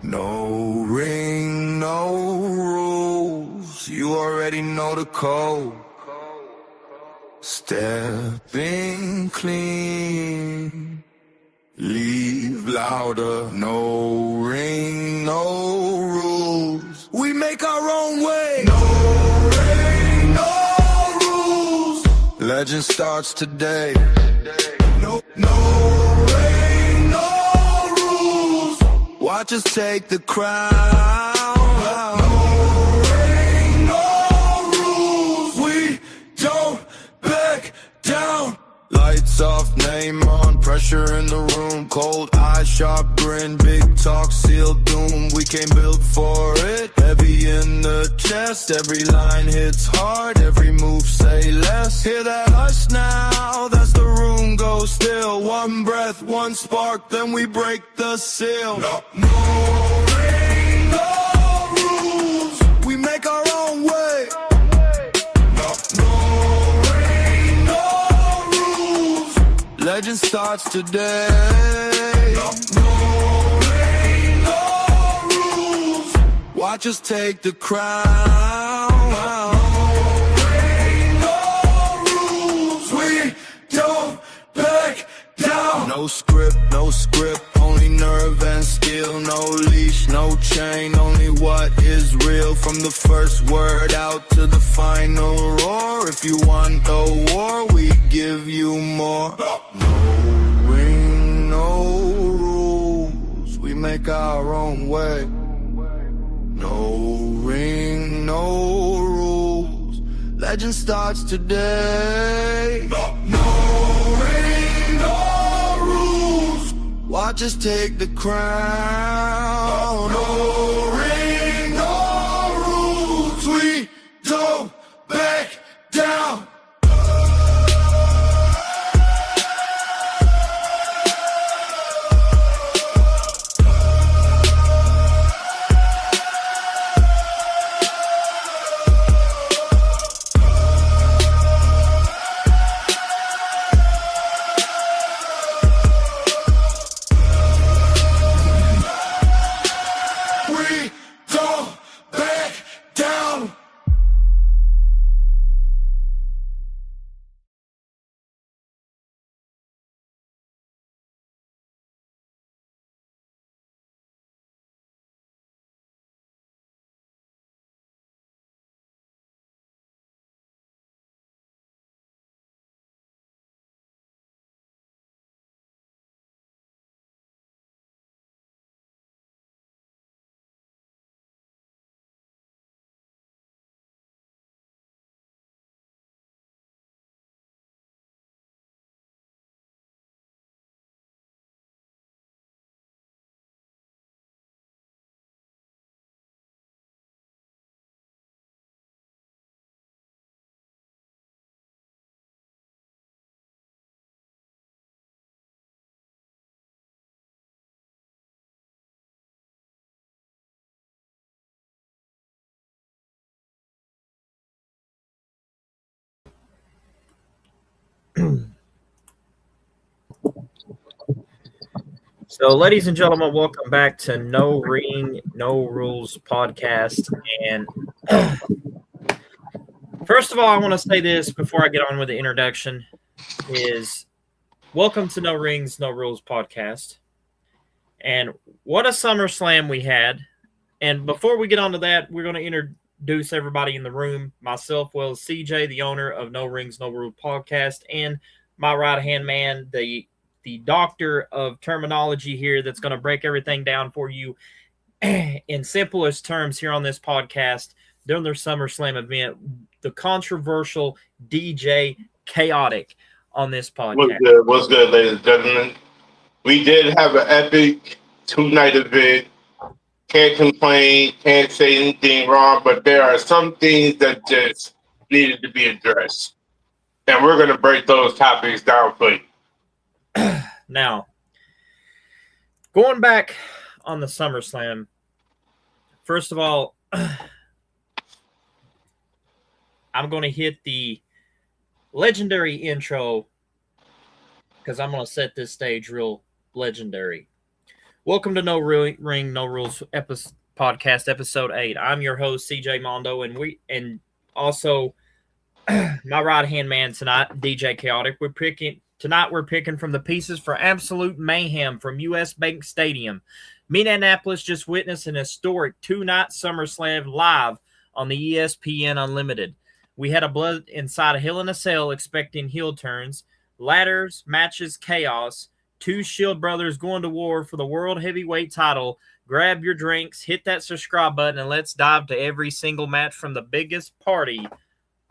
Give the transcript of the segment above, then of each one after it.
No ring, no rules, you already know the code. Stepping clean, leave louder. No ring, no rules, we make our own way. No ring, no rules, legend starts today. No ring, no rules, watch us take the crown. No ring, no rules, we don't back down. Lights off, name on, pressure in the room. Cold eye, sharp grin, big talk, sealed doom. We came built for it, heavy in the chest. Every line hits hard, every move say less. Hear that hush now, that's the room go still. One breath, one spark, then we break the seal. No ring, no rules, we make our own way. No ring, no rules, legend starts today. No ring, no rules, watch us take the crown. No ring, no rules, we don't back down. No script, only nerve and skill. No leash, no chain, only what is real. From the first word out to the final roar. If you want a war, we give you more. No ring, no rules, we make our own way. No ring, no rules, legend starts today. No ring, no rules, watch us take the crown. No ring, no rules, we don't back down. We don't back down. So, ladies and gentlemen, welcome back to No Ring, No Rules podcast. And first of all, I want to say this before I get on with the introduction is welcome to No Rings, No Rules podcast. And what a Summerslam we had. And before we get on to that, we're going to introduce everybody in the room. Myself, well, CJ, the owner of No Rings, No Rules podcast, and my right-hand man, the doctor of terminology here that's going to break everything down for you in simplest terms here on this podcast during their SummerSlam event, the controversial DJ Chaotic on this podcast. What's good, ladies and gentlemen? We did have an epic two-night event. Can't complain, can't say anything wrong, but there are some things that just needed to be addressed. And we're going to break those topics down for you. Now, going back on the SummerSlam, first of all, I'm going to hit the legendary intro because I'm going to set this stage real legendary. Welcome to No Ring, No Rules podcast, episode 8. I'm your host, CJ Mondo, and also my right-hand man tonight, DJ Chaotic. We're picking from the pieces for absolute mayhem from US Bank Stadium. Minneapolis just witnessed an historic 2-night Summerslam live on the ESPN Unlimited. We had a blood inside a Hell in a Cell expecting heel turns, ladders, matches, chaos, two Shield brothers going to war for the World Heavyweight title. Grab your drinks, hit that subscribe button, and let's dive to every single match from the biggest party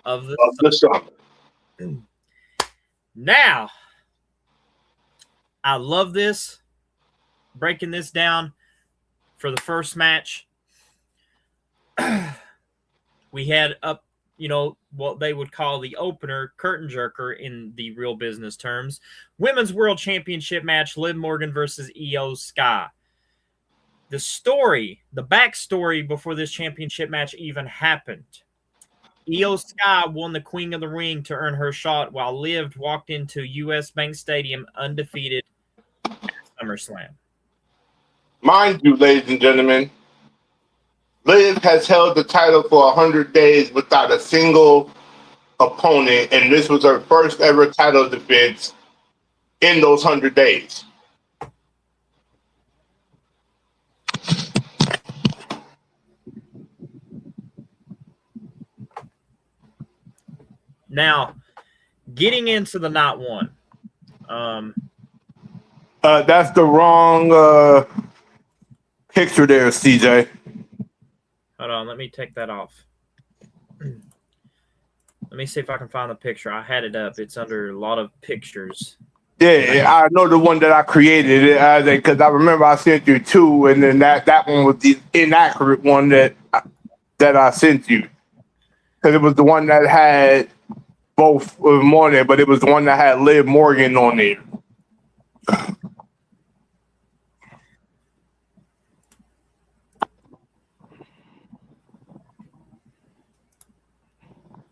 of the summer. Now, I love this. Breaking this down for the first match. We had up, what they would call the opener, curtain jerker in the real business terms. Women's World Championship match, Liv Morgan versus Io Sky. The backstory before this championship match even happened. Io Sky won the Queen of the Ring to earn her shot, while Liv walked into US Bank Stadium undefeated at SummerSlam. Mind you, ladies and gentlemen, Liv has held the title for 100 days without a single opponent, and this was her first ever title defense in those 100 days. Now, getting into the night one. That's the wrong picture there, CJ. Hold on, let me take that off. Let me see if I can find the picture. I had it up. It's under a lot of pictures. Yeah, I know the one that I created because I remember I sent you two, and then that one was the inaccurate one that I sent you, because it was the one that had both of them on there, but it was the one that had Liv Morgan on there.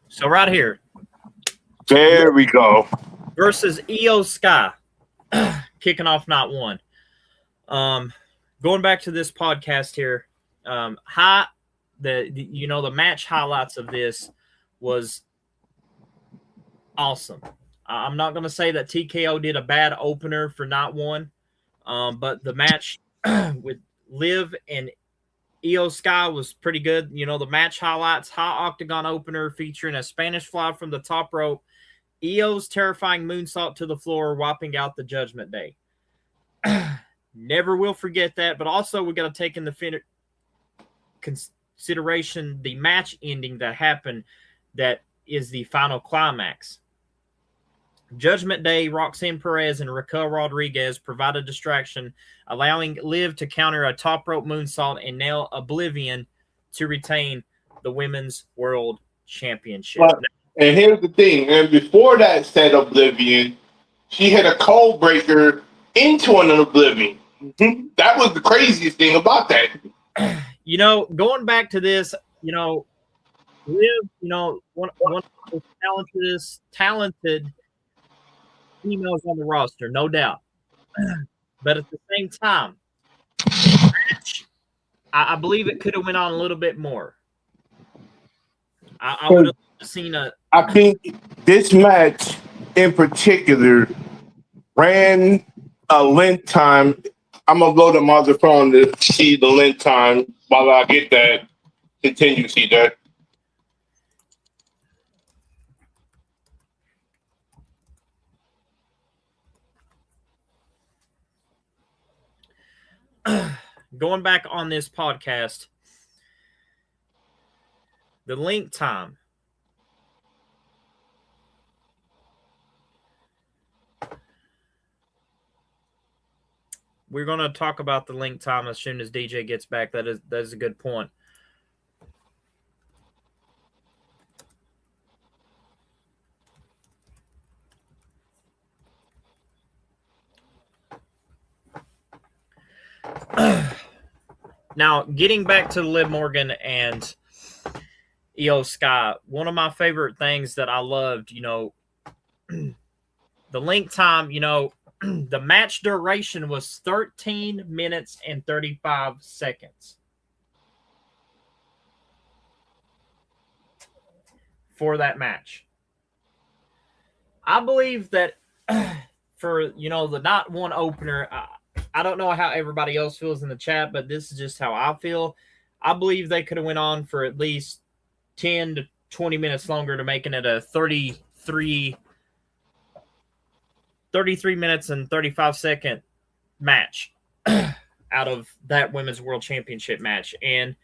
So right here. There we go. Versus Io Sky. Kicking off night one. Going back to this podcast here. The match highlights of this was awesome. I'm not going to say that TKO did a bad opener for night one, but the match with Liv and Io Sky was pretty good. The match highlights: high octagon opener featuring a Spanish fly from the top rope, Io's terrifying moonsault to the floor, wiping out the Judgment Day. Never will forget that. But also, we got to take into consideration the match ending that happened. That is the final climax. Judgment Day, Roxanne Perez, and Raquel Rodriguez provided distraction, allowing Liv to counter a top rope moonsault and nail Oblivion to retain the Women's World Championship. And here's the thing, and before that said Oblivion, she hit a code breaker into an Oblivion. That was the craziest thing about that. Going back to this, Liv, one of the most talented females on the roster, no doubt. But at the same time, I believe it could have went on a little bit more. I would have seen I think this match in particular ran a length time. I'm gonna go to my other phone to see the length time while I get that. Continue, CJ. Going back on this podcast, the link time. We're going to talk about the link time as soon as DJ gets back. That is a good point. Now, getting back to Liv Morgan and Io Sky, one of my favorite things that I loved, the link time, The match duration was 13 minutes and 35 seconds for that match. I believe that for, the not one opener, I don't know how everybody else feels in the chat, but this is just how I feel. I believe they could have went on for at least 10 to 20 minutes longer to making it a 33 minutes and 35-second match out of that Women's World Championship match. And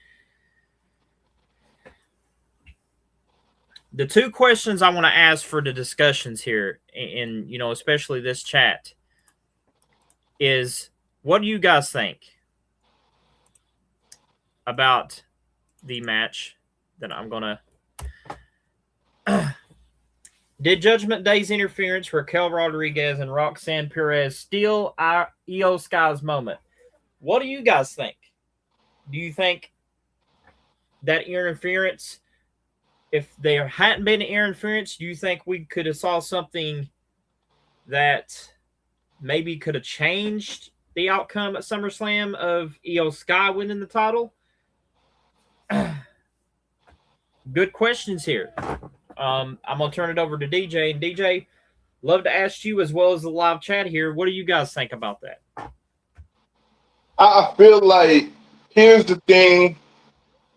the two questions I want to ask for the discussions here, and especially this chat, is what do you guys think about the match that I'm going to... Did Judgment Day's interference, Raquel Rodriguez and Roxanne Perez, steal our Io Sky's moment? What do you guys think? Do you think that interference, if there hadn't been interference, do you think we could have saw something that maybe could have changed the outcome at SummerSlam of Io Sky winning the title? Good questions here. I'm going to turn it over to DJ. And DJ, love to ask you as well as the live chat here, what do you guys think about that? I feel like here's the thing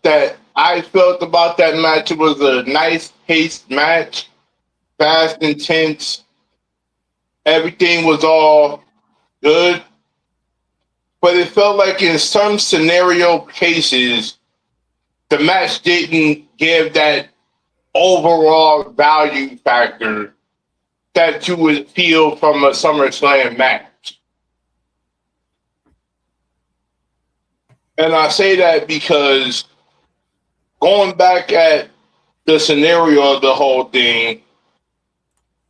that I felt about that match. It was a nice paced match, fast, intense. Everything was all good. But it felt like in some scenario cases, the match didn't give that overall value factor that you would feel from a SummerSlam match. And I say that because going back at the scenario of the whole thing,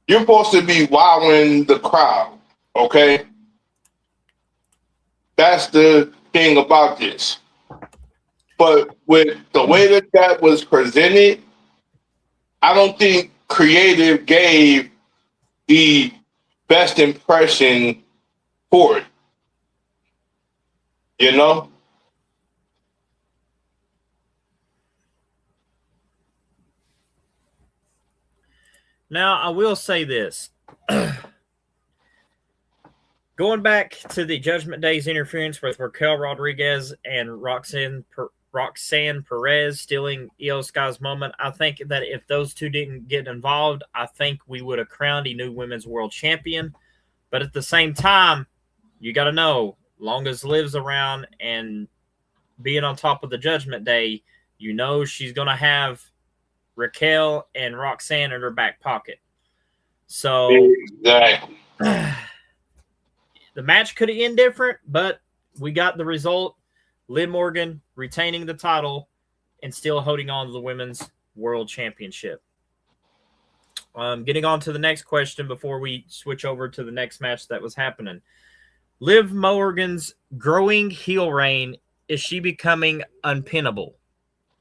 you're supposed to be wowing the crowd, okay? That's the thing about this. But with the way that that was presented, I don't think creative gave the best impression for it. You know? Now, I will say this. Going back to the Judgment Day's interference with Raquel Rodriguez and Roxanne Perez stealing Io Sky's moment, I think that if those two didn't get involved, I think we would have crowned a new women's world champion. But at the same time, you got to know, long as Liv's around and being on top of the Judgment Day, she's going to have Raquel and Roxanne in her back pocket. So exactly. The match could have ended different, but we got the result. Liv Morgan retaining the title and still holding on to the Women's World Championship. Getting on to the next question before we switch over to the next match that was happening. Liv Morgan's growing heel reign, is she becoming unpinnable?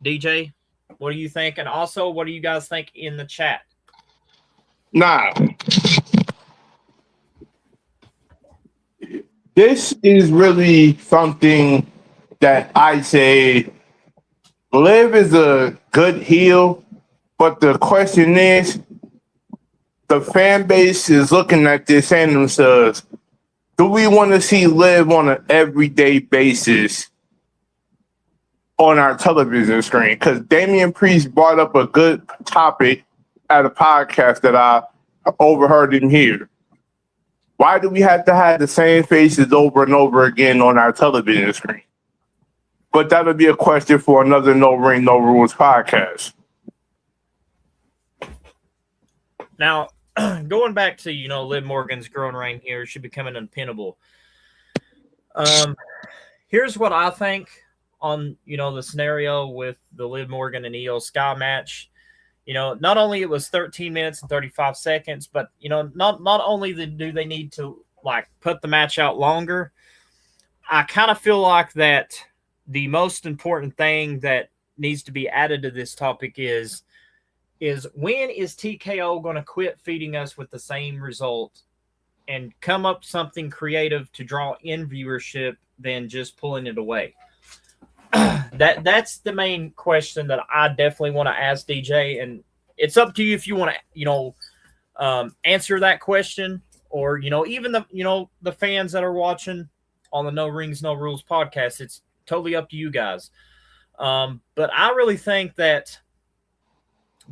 DJ, what do you think? And also, what do you guys think in the chat? Nah. This is really something that I say Liv is a good heel, but the question is, the fan base is looking at this and themselves, do we want to see Liv on an everyday basis on our television screen? Because Damian Priest brought up a good topic at a podcast that I overheard in here. Why do we have to have the same faces over and over again on our television screen? But that would be a question for another No Ring, No Rules podcast. Now, going back to, Liv Morgan's growing reign here, she becoming unpinnable. Here's what I think on, the scenario with the Liv Morgan and Io Sky match. Not only it was 13 minutes and 35 seconds, but, not only do they need to, put the match out longer, I kind of feel like that the most important thing that needs to be added to this topic is when is TKO going to quit feeding us with the same result and come up something creative to draw in viewership than just pulling it away. That's the main question that I definitely want to ask DJ, and it's up to you if you want to, answer that question, or even the fans that are watching on the No Rings No Rules podcast. It's totally up to you guys. But I really think that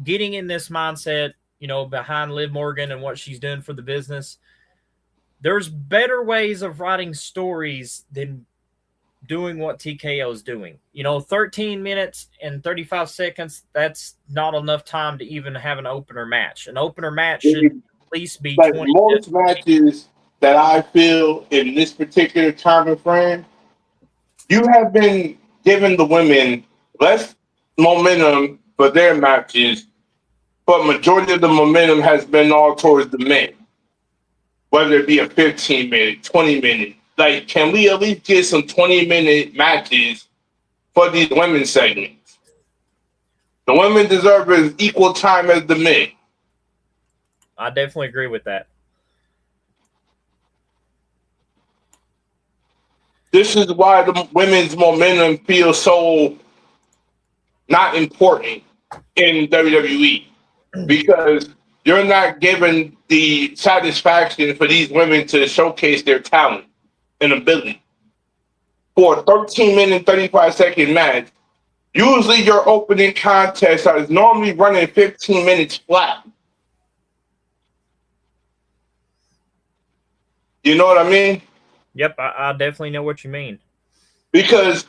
getting in this mindset, behind Liv Morgan and what she's doing for the business, there's better ways of writing stories than doing what TKO is doing. 13 minutes and 35 seconds, that's not enough time to even have an opener match. An opener match should at least be 20 most matches that I feel in this particular time frame, you have been giving the women less momentum for their matches, but majority of the momentum has been all towards the men. Whether it be a 15-minute, 20-minute. Like, can we at least get some 20-minute matches for these women's segments? The women deserve as equal time as the men. I definitely agree with that. This is why the women's momentum feels so not important in WWE. Because you're not given the satisfaction for these women to showcase their talent and ability. For a 13-minute, 35-second match, usually your opening contest is normally running 15 minutes flat. You know what I mean? Yep, I definitely know what you mean. Because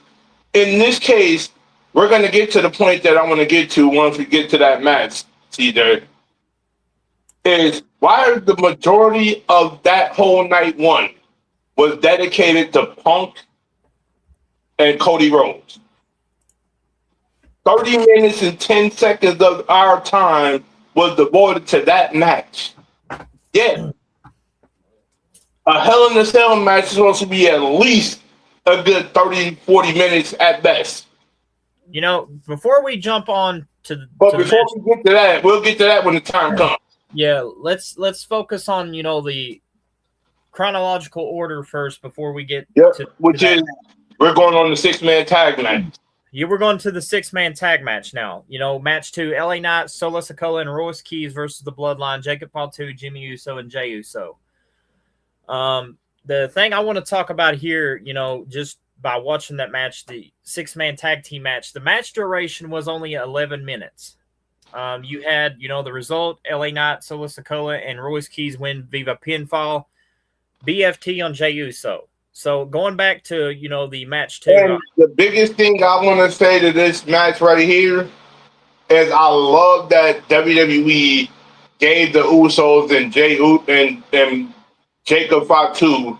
in this case, we're going to get to the point that I want to get to once we get to that match, CJ, is why the majority of that whole night one was dedicated to Punk and Cody Rhodes. 30 minutes and 10 seconds of our time was devoted to that match. Yeah. A Hell in a Cell match is supposed to be at least a good 30, 40 minutes at best. Before we jump on to But before we get to that, we'll get to that when the time comes. Yeah, let's focus on, the chronological order first before we get to which is we're going on the 6-man tag match. Yeah, we're going to the 6-man tag match now. Match 2, LA Knight, Solo Sikoa, and Royce Keys versus the Bloodline, Jacob Fatu, Jimmy Uso, and Jey Uso. The thing I want to talk about here, just by watching that match, the 6-man tag team match, the match duration was only 11 minutes. You had, the result, LA Knight, Solo Sikoa, and Royce Keys win via pinfall, BFT on Jey Uso. So going back to, the match 2. And the biggest thing I want to say to this match right here is I love that WWE gave the Usos and Jacob Fatu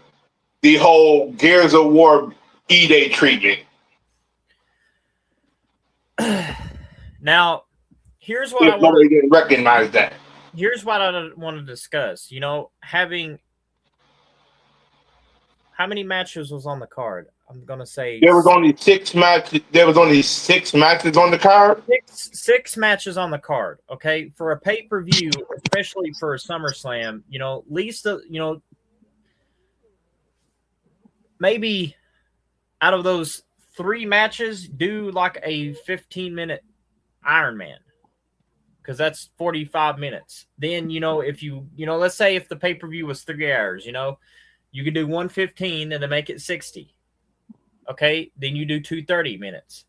the whole Gears of War E-Day treatment. Now, here's what I want to recognize that. Here's what I want to discuss. Having how many matches was on the card? I'm gonna say there was only 6 matches. There was only 6 matches on the card. Six matches on the card. Okay, for a pay-per-view, especially for a SummerSlam, at least maybe out of those 3 matches, do like a 15-minute Iron Man, because that's 45 minutes. Then, if you, let's say if the pay-per-view was 3 hours, you could do 115 and then make it 60. Okay, then you do 230 minutes.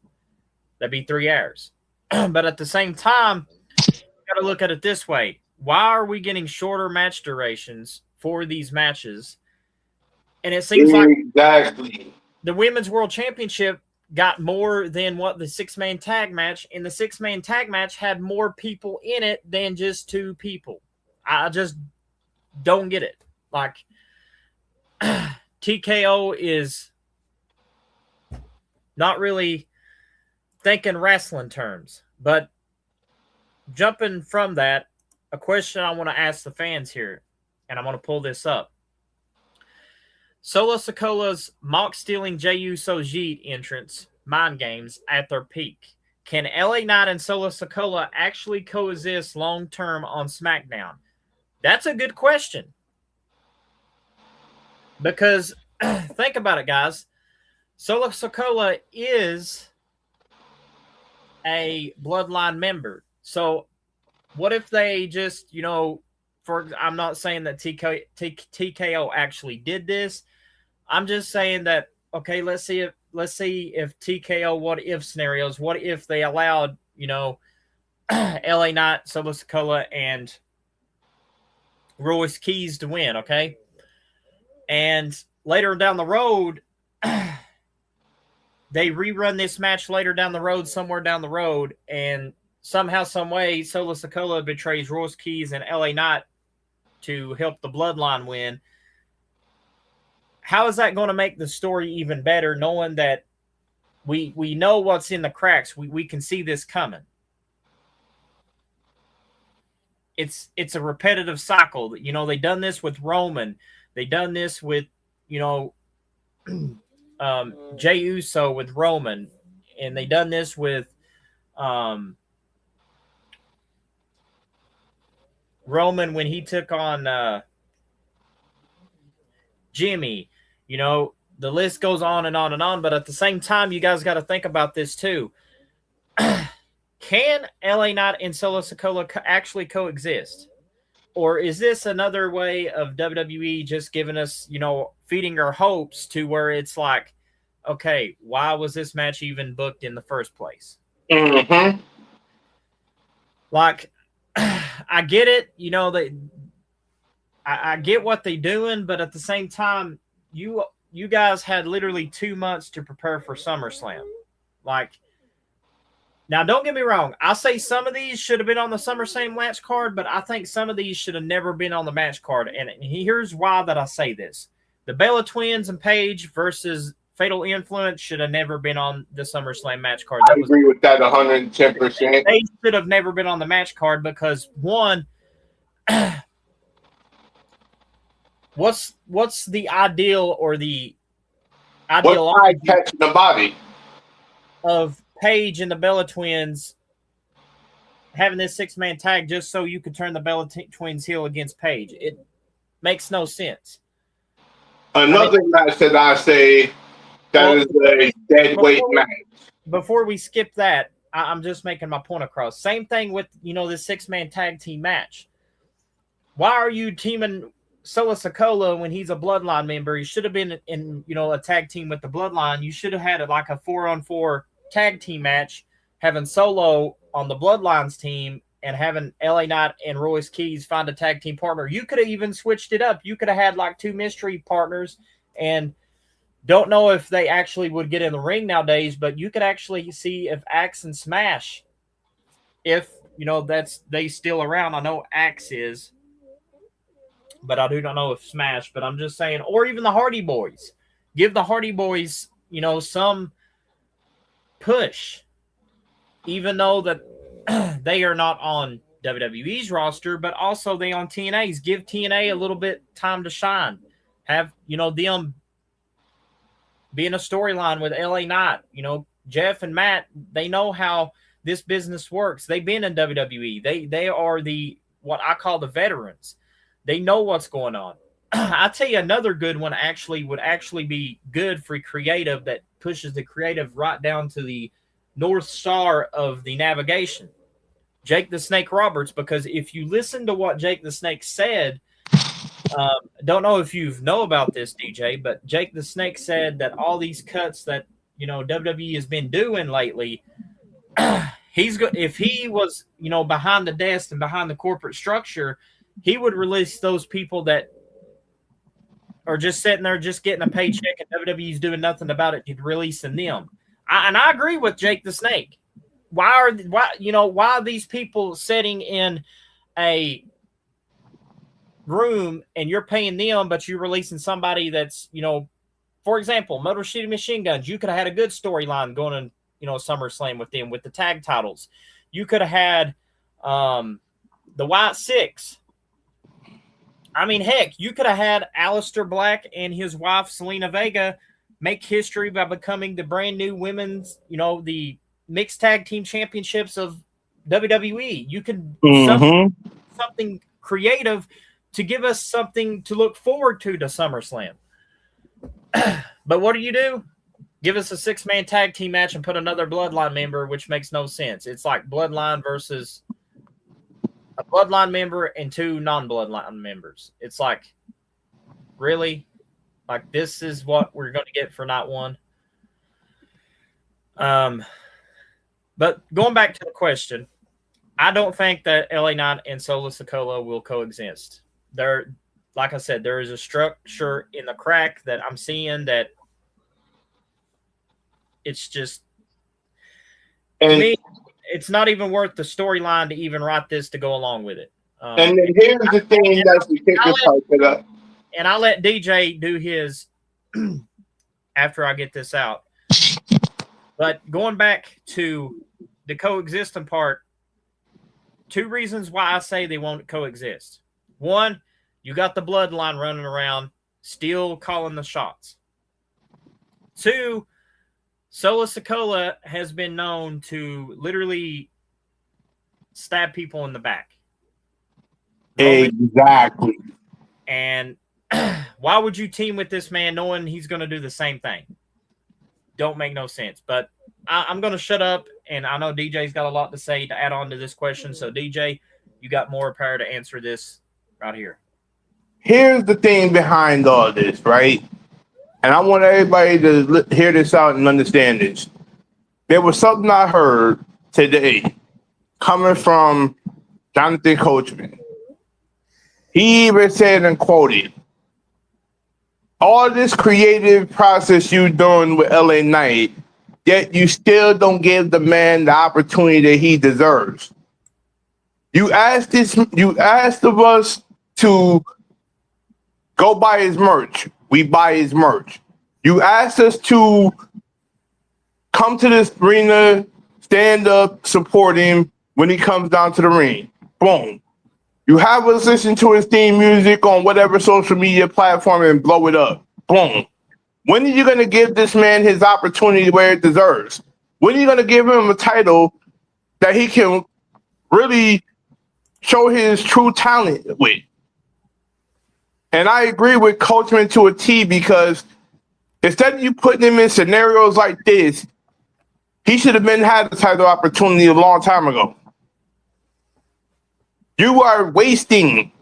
That'd be 3 hours. But at the same time, you got to look at it this way. Why are we getting shorter match durations for these matches? And it seems like the Women's World Championship got more than what the 6-man tag match, and the 6-man tag match had more people in it than just 2 people. I just don't get it. Like, TKO is not really thinking wrestling terms. But jumping from that, a question I want to ask the fans here, and I'm going to pull this up. Solo Sikoa's mock-stealing Jey Uso's Yeet entrance, Mind Games, at their peak. Can LA Knight and Solo Sikoa actually coexist long-term on SmackDown? That's a good question. Because think about it, guys. Solo Sikoa is a bloodline member. So what if they just, I'm not saying that TKO actually did this. I'm just saying that, okay, let's see if TKO what if scenarios. What if they allowed, LA Knight, Solo Sikoa, and Royce Keys to win, okay? And later down the road, they rerun this match later down the road, somewhere down the road, and somehow, some way, Solo Sikoa betrays Royce Keys and LA Knight to help the Bloodline win. How is that going to make the story even better, knowing that we know what's in the cracks? We can see this coming. It's a repetitive cycle. They done this with Roman. They done this with, Jey Uso with Roman, and they done this with Roman when he took on Jimmy. The list goes on and on and on, but at the same time, you guys got to think about this too. Can LA Knight and Solo Sikoa actually coexist? Or is this another way of WWE just giving us, feeding our hopes to where it's like, okay, why was this match even booked in the first place? Mm-hmm. Like, I get it, I get what they're doing, but at the same time, you guys had literally 2 months to prepare for SummerSlam. Like, now don't get me wrong, I say some of these should have been on the SummerSlam match card, but I think some of these should have never been on the match card. And here's why that I say this. The Bella Twins and Paige versus Fatal Influence should have never been on the SummerSlam match card. I agree with that 110%. They should have never been on the match card because, one, what's the ideal or the ideology catching the body of Paige and the Bella Twins having this 6-man tag just so you could turn the Bella Twins heel against Paige? It makes no sense. Another match that I say that is a dead weight match. Before we skip that, I'm just making my point across. Same thing with, this 6-man tag team match. Why are you teaming Solo Sikoa when he's a Bloodline member? He should have been in, a tag team with the Bloodline. You should have had like a 4-on-4 tag team match, having Solo on the Bloodlines team and having LA Knight and Royce Keys find a tag team partner. You could have even switched it up. You could have had like 2 mystery partners, and don't know if they actually would get in the ring nowadays, but you could actually see if Axe and Smash, if, that's they still around. I know Axe is, but I do not know if Smash, but I'm just saying, or even the Hardy Boys. Give the Hardy Boys, some push, even though that they are not on WWE's roster, but also they on TNA's. Give TNA a little bit time to shine. Have, them being a storyline with LA Knight. Jeff and Matt, they know how this business works. They've been in WWE. They are what I call the veterans. They know what's going on. I tell you, another good one would actually be good for creative, that pushes the creative right down to the North Star of the navigation. Jake the Snake Roberts, because if you listen to what Jake the Snake said, don't know if you know about this, DJ, but Jake the Snake said that all these cuts that, WWE has been doing lately, if he was, behind the desk and behind the corporate structure, he would release those people that are just sitting there just getting a paycheck and WWE's doing nothing about it, releasing them. And I agree with Jake the Snake. Why are these people sitting in a room and you're paying them, but you're releasing somebody that's, for example, Motor City Machine Guns. You could have had a good storyline going in, SummerSlam with them with the tag titles. You could have had the White Six. I mean, heck, you could have had Aleister Black and his wife, Selena Vega, make history by becoming the brand new women's, the mixed tag team championships of WWE. You could something creative to give us something to look forward to SummerSlam. But what do? Give us a 6-man tag team match and put another Bloodline member, which makes no sense. It's like Bloodline versus a Bloodline member and 2 non-Bloodline members. It's like, really? Like, this is what we're going to get for night 1? But going back to the question, I don't think that LA Knight and Solo Sikoa will coexist. Like I said, there is a structure in the crack that I'm seeing that it's just, to me, it's not even worth the storyline to even write this to go along with it. And then here's the thing that's the kicker part to that. And I'll let DJ do his after I get this out. But going back to the coexisting part, 2 reasons why I say they won't coexist. 1, you got the Bloodline running around, still calling the shots. 2, Solo Sikoa has been known to literally stab people in the back. Exactly. And why would you team with this man knowing he's going to do the same thing? Don't make no sense. But I'm going to shut up, and I know DJ's got a lot to say to add on to this question. So, DJ, you got more power to answer this right here. Here's the thing behind all this, right? And I want everybody to hear this out and understand this. There was something I heard today coming from Jonathan Coachman. He even said and quoted, all this creative process you doing with LA Knight, yet you still don't give the man the opportunity that he deserves. You asked of us to go buy his merch. We buy his merch. You asked us to come to this arena, stand up, support him when he comes down to the ring. Boom. You have us listen to his theme music on whatever social media platform and blow it up. Boom. When are you going to give this man his opportunity where it deserves? When are you going to give him a title that he can really show his true talent with? And I agree with Coachman to a T, because instead of you putting him in scenarios like this, he should have had the title opportunity a long time ago. You are wasting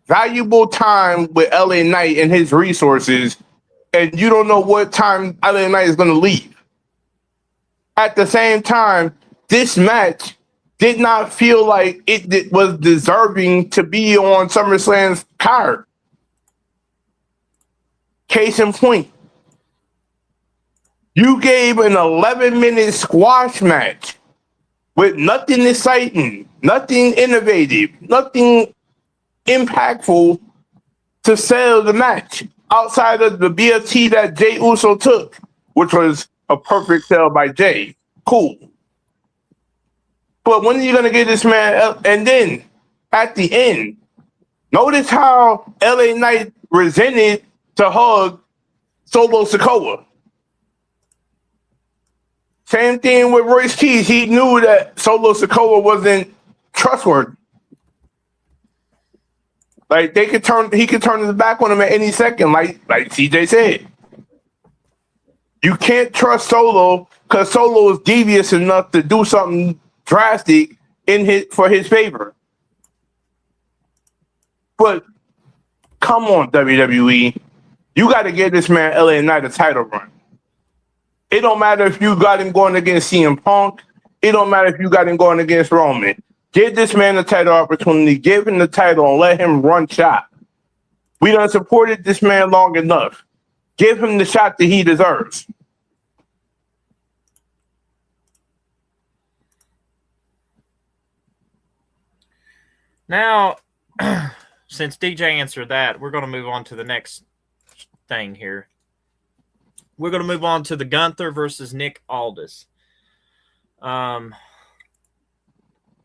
valuable time with LA Knight and his resources, and you don't know what time LA Knight is going to leave. At the same time, this match did not feel like it was deserving to be on SummerSlam's card. Case in point, you gave an 11-minute squash match with nothing exciting, nothing innovative, nothing impactful to sell the match outside of the BFT that Jey Uso took, which was a perfect sell by Jey. Cool. But when are you going to get this man up? And then at the end, notice how LA Knight resented to hug Solo Sikoa. Same thing with Royce Keys. He knew that Solo Sikoa wasn't trustworthy. Like he could turn his back on him at any second, like CJ said. You can't trust Solo because Solo is devious enough to do something drastic for his favor. But come on, WWE. You got to give this man LA Knight a title run. It don't matter if you got him going against CM Punk. It don't matter if you got him going against Roman. Give this man a title opportunity. Give him the title and let him run shot. We done supported this man long enough. Give him the shot that he deserves. Now, since DJ answered that, we're going to move on to the next thing here. We're going to move on to the Gunther versus Nick Aldis.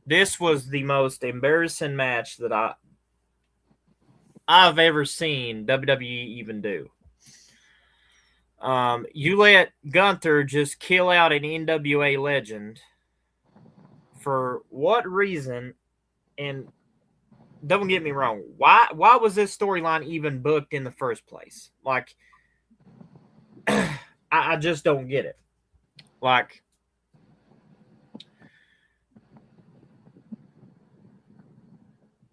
This was the most embarrassing match that I've ever seen WWE even do. You let Gunther just kill out an NWA legend. For what reason? And don't get me wrong, why was this storyline even booked in the first place? Like, I just don't get it. Like,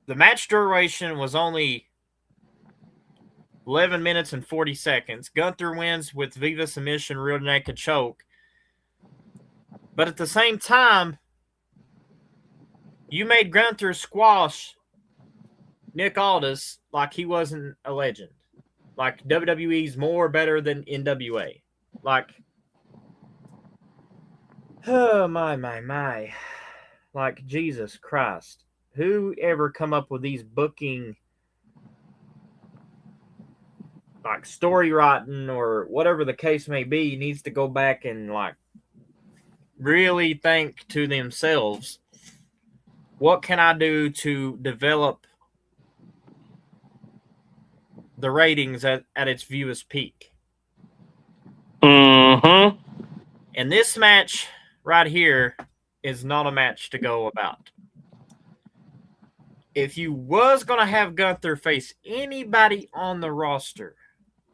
the match duration was only 11 minutes and 40 seconds. Gunther wins with Viva submission, rear naked choke. But at the same time, you made Gunther squash Nick Aldis like he wasn't a legend. Like, WWE's more better than NWA. Like, oh, my. Like, Jesus Christ. Who ever come up with these booking, like, story writing or whatever the case may be, needs to go back and, like, really think to themselves, what can I do to develop the ratings at its viewers' peak? Mm-hmm. And this match right here is not a match to go about. If you was going to have Gunther face anybody on the roster,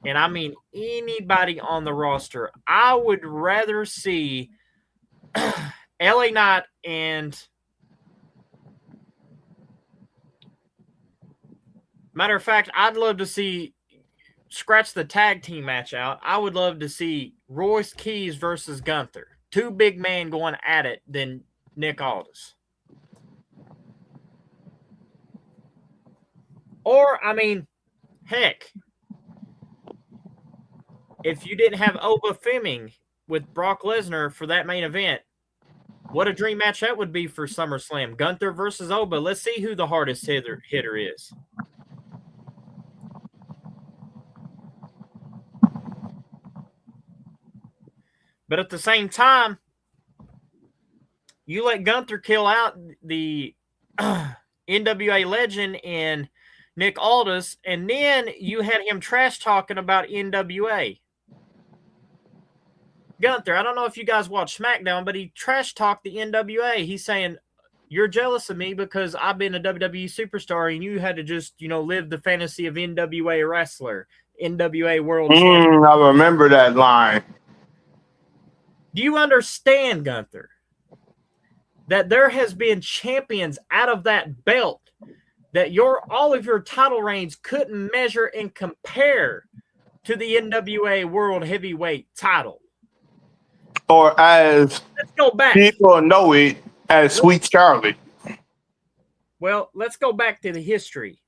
and I mean anybody on the roster, I would rather see LA Knight and, matter of fact, I'd love to see, scratch the tag team match out, I would love to see Royce Keys versus Gunther. Two big men going at it than Nick Aldis. Or, I mean, heck, if you didn't have Oba Fleming with Brock Lesnar for that main event, what a dream match that would be for SummerSlam. Gunther versus Oba. Let's see who the hardest hitter is. But at the same time, you let Gunther kill out the NWA legend and Nick Aldis, and then you had him trash talking about NWA. Gunther, I don't know if you guys watch SmackDown, but he trash talked the NWA. He's saying, you're jealous of me because I've been a WWE superstar and you had to just, live the fantasy of NWA wrestler, NWA world champion. I remember that line. Do you understand, Gunther, that there has been champions out of that belt that all of your title reigns couldn't measure and compare to the NWA World Heavyweight title? Or as let's go back. People know it as Sweet Charlie. Well, let's go back to the history.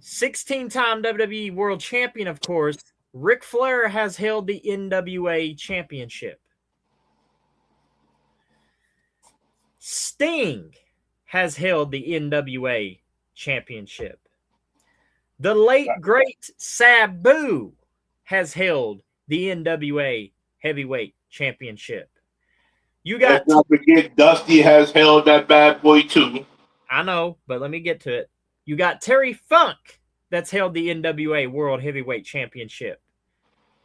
16-time WWE World Champion, of course, Ric Flair has held the NWA Championship. Sting has held the NWA Championship. The late, great Sabu has held the NWA Heavyweight Championship. You got. Let's not forget, Dusty has held that bad boy too. I know, but let me get to it. You got Terry Funk that's held the NWA World Heavyweight Championship.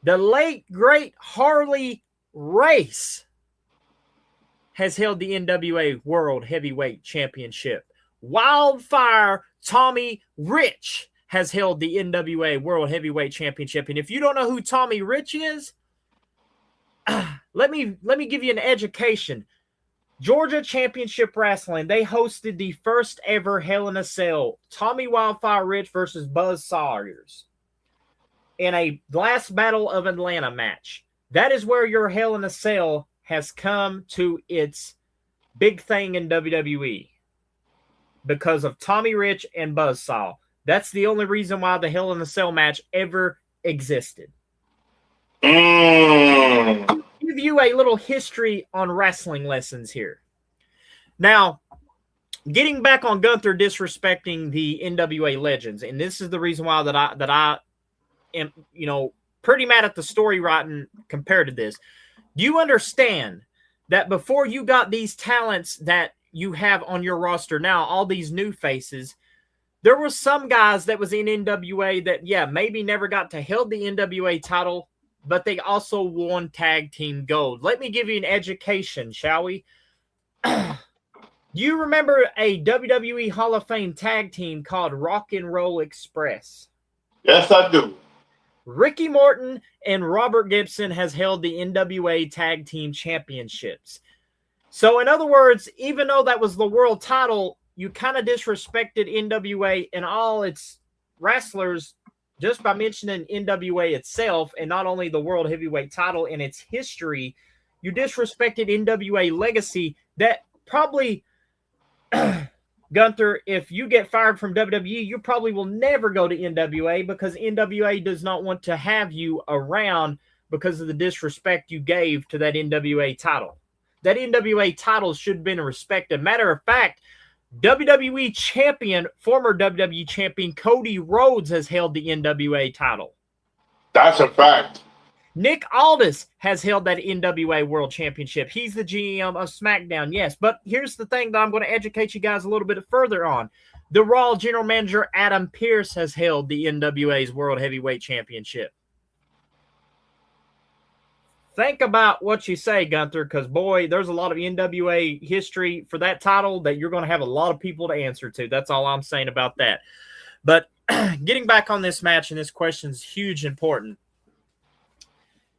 The late, great Harley Race has held the NWA World Heavyweight Championship. Wildfire Tommy Rich has held the NWA World Heavyweight Championship. And if you don't know who Tommy Rich is, let me give you an education. Georgia Championship Wrestling, they hosted the first ever Hell in a Cell, Tommy Wildfire Rich versus Buzz Sawyers, in a last Battle of Atlanta match. That is where your Hell in a Cell has come to its big thing in WWE because of Tommy Rich and Buzzsaw. That's the only reason why the Hell in a Cell match ever existed. Give you a little history on wrestling lessons here. Now, getting back on Gunther disrespecting the NWA legends, and this is the reason why that I am, pretty mad at the story writing compared to this. Do you understand that before you got these talents that you have on your roster now, all these new faces, there were some guys that was in NWA that, maybe never got to hold the NWA title, but they also won tag team gold. Let me give you an education, shall we? Do you remember a WWE Hall of Fame tag team called Rock and Roll Express? Yes, I do. Ricky Morton and Robert Gibson has held the NWA Tag Team Championships. So, in other words, even though that was the world title, you kind of disrespected NWA and all its wrestlers just by mentioning NWA itself, and not only the world heavyweight title and its history. You disrespected NWA legacy that probably, Gunther, if you get fired from WWE, you probably will never go to NWA because NWA does not want to have you around because of the disrespect you gave to that NWA title. That NWA title should have been respected. Matter of fact, WWE champion, former WWE champion Cody Rhodes has held the NWA title. That's a fact. Nick Aldis has held that NWA World Championship. He's the GM of SmackDown, yes. But here's the thing that I'm going to educate you guys a little bit further on. The Raw General Manager Adam Pearce has held the NWA's World Heavyweight Championship. Think about what you say, Gunther, because, boy, there's a lot of NWA history for that title that you're going to have a lot of people to answer to. That's all I'm saying about that. But getting back on this match, and this question is huge and important.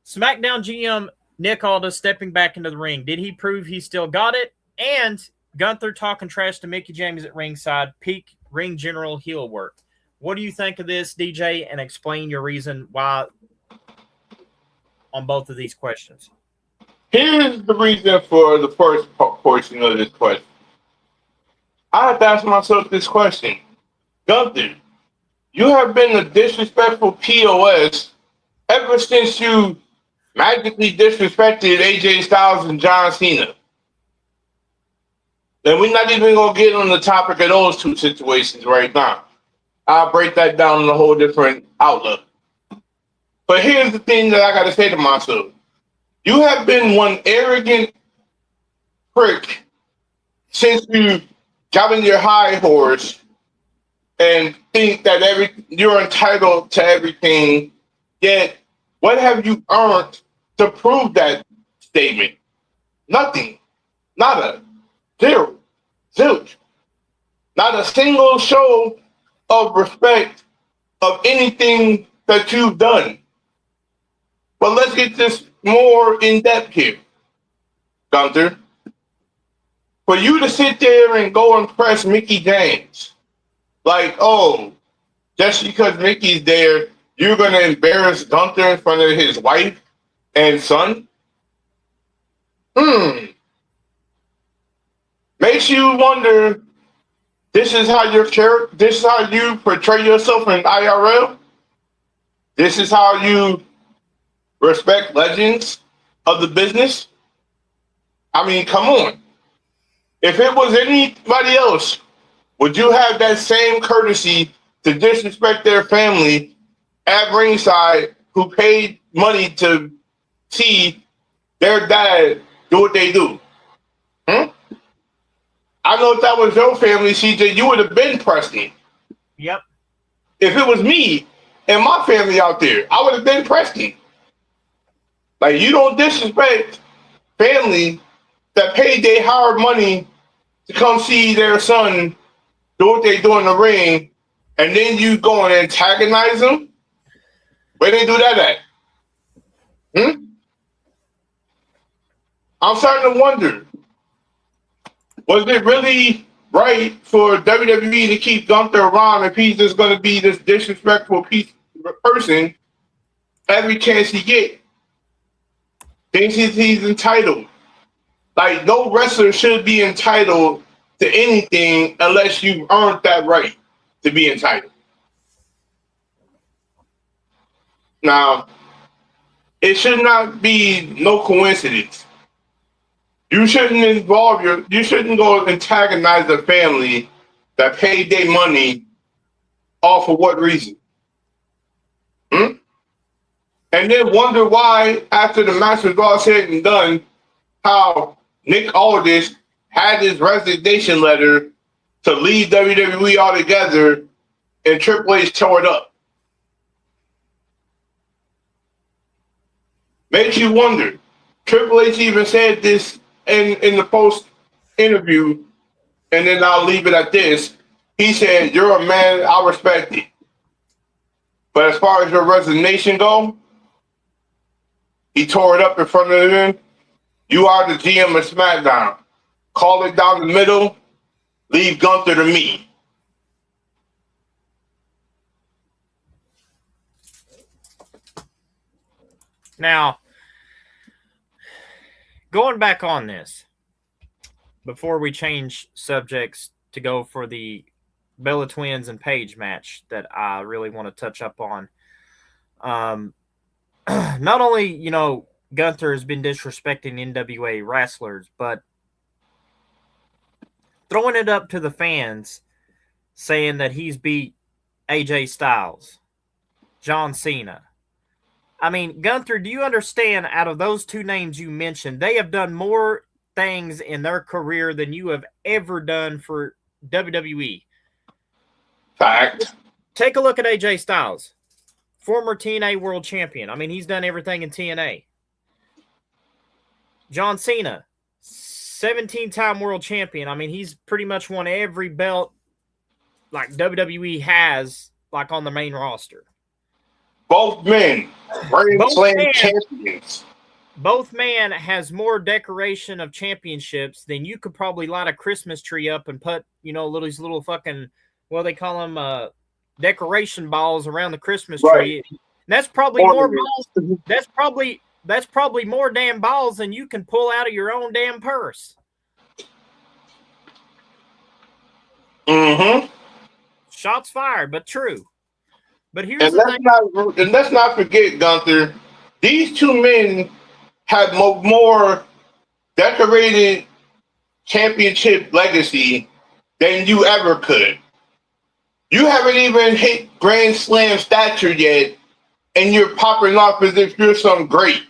SmackDown GM Nick Aldis stepping back into the ring. Did he prove he still got it? And Gunther talking trash to Mickie James at ringside. Peak ring general heel work. What do you think of this, DJ? And explain your reason why on both of these questions. Here's the reason for the first portion of this question. I have to ask myself this question. Gunther, you have been a disrespectful POS ever since you magically disrespected AJ Styles and John Cena. And we're not even going to get on the topic of those two situations right now. I'll break that down in a whole different outlook. But here's the thing that I got to say to myself. You have been one arrogant prick since you got on your high horse and think that you're entitled to everything, yet what have you earned to prove that statement? Nothing. Nada. Zero. Zilch. Not a single show of respect of anything that you've done. But let's get this more in depth here, Gunther. For you to sit there and go and press Mickie James, like, oh, just because Mickey's there, you're going to embarrass Gunther in front of his wife and son? Makes you wonder, this is how you portray yourself in IRL? This is how you respect legends of the business? I mean, come on. If it was anybody else, would you have that same courtesy to disrespect their family at ringside who paid money to see their dad do what they do? I know if that was your family, CJ, you would have been Preston. Yep. If it was me and my family out there, I would have been Preston. Like, you don't disrespect family that paid their hard money to come see their son do what they do in the ring, and then you go and antagonize them? Where they do that at? I'm starting to wonder, was it really right for WWE to keep Gunther around if he's just going to be this disrespectful person every chance he gets? Thinks he's entitled. Like, no wrestler should be entitled to anything unless you earned that right to be entitled. Now, it should not be no coincidence. You shouldn't go antagonize the family that paid their money off for what reason? And then wonder why, after the match was all said and done, how Nick Aldis had his resignation letter to leave WWE altogether, and Triple H tore it up. Makes you wonder. Triple H even said this in the post interview, and then I'll leave it at this. He said, "You're a man, I respect it." But as far as your resignation go, he tore it up in front of him. You are the GM of SmackDown. Call it down the middle. Leave Gunther to me. Now, going back on this, before we change subjects to go for the Bella Twins and Paige match that I really want to touch up on. Not only, Gunther has been disrespecting NWA wrestlers, but throwing it up to the fans, saying that he's beat AJ Styles, John Cena. I mean, Gunther, do you understand, out of those two names you mentioned, they have done more things in their career than you have ever done for WWE. Fact. Take a look at AJ Styles, former TNA world champion. I mean, he's done everything in TNA. John Cena, 17-time world champion. I mean, he's pretty much won every belt like WWE has, like on the main roster. Both men, Grand Slam champions. Both men has more decoration of championships than you could probably light a Christmas tree up and put, these little fucking, what they call them, decoration balls around the Christmas tree. And that's probably more balls. That's probably more damn balls than you can pull out of your own damn purse. Mm-hmm. Shots fired, but true. But here's and the thing. Let's not forget, Gunther, these two men have more decorated championship legacy than you ever could. You haven't even hit Grand Slam stature yet, and you're popping off as if you're something great.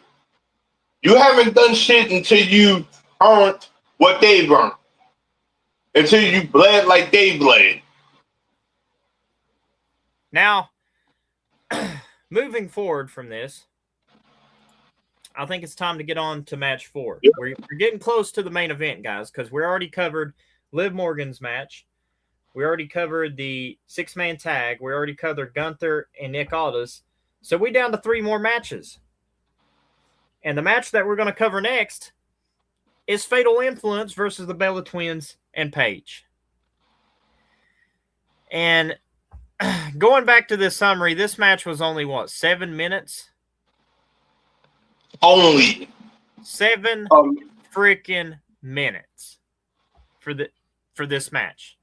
You haven't done shit until you earned what they've earned. Until you bled like they bled. Now, moving forward from this, I think it's time to get on to match 4. Yep. We're getting close to the main event, guys, because we already covered Liv Morgan's match. We already covered the 6-man tag. We already covered Gunther and Nick Aldis. So we're down to 3 more matches. And the match that we're going to cover next is Fatal Influence versus the Bella Twins and Paige. And going back to this summary, this match was only, 7 minutes? Only 7 freaking minutes for this match.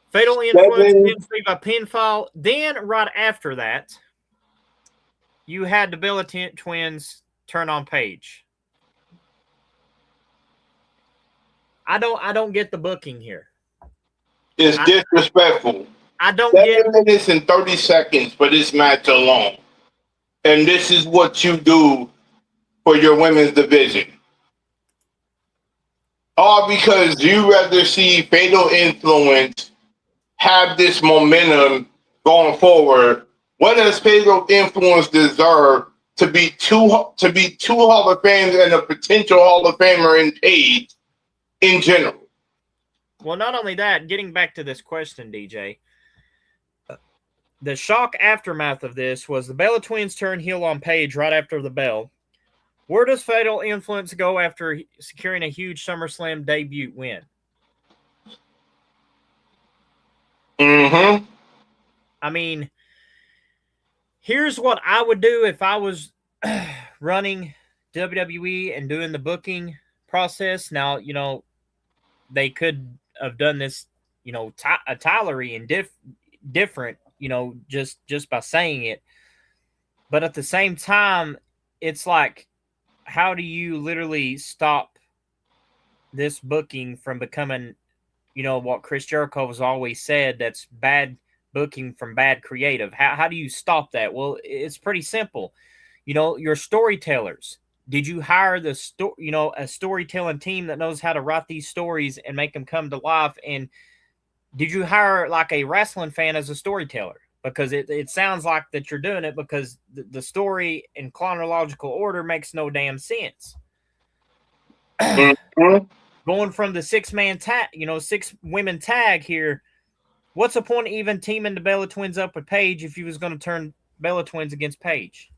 Fatal Influence wins by pinfall. Then right after that, you had the Bella Twins turn on Paige. I don't get the booking here. It's disrespectful. I don't 7 minutes and 30 seconds for this match alone. And this is what you do for your women's division. All because you rather see Fatal Influence have this momentum going forward. What does Fatal Influence deserve to be two Hall of Famers and a potential Hall of Famer in Paige in general? Well, not only that, getting back to this question, DJ, the shock aftermath of this was the Bella Twins turn heel on Paige right after the bell. Where does Fatal Influence go after securing a huge SummerSlam debut win? Mm-hmm. I mean, here's what I would do if I was running WWE and doing the booking process. Now, they could have done this, Tylery and different, just by saying it. But at the same time, it's like, how do you literally stop this booking from becoming, what Chris Jericho has always said, that's bad booking from bad creative? How do you stop that? Well, it's pretty simple. Your storytellers. Did you hire a storytelling team that knows how to write these stories and make them come to life? And did you hire like a wrestling fan as a storyteller? Because it sounds like that you're doing it because the story in chronological order makes no damn sense. Mm-hmm. Going from the 6-man tag, 6 women tag here, What's the point of even teaming the Bella Twins up with Paige if you was going to turn Bella Twins against Paige?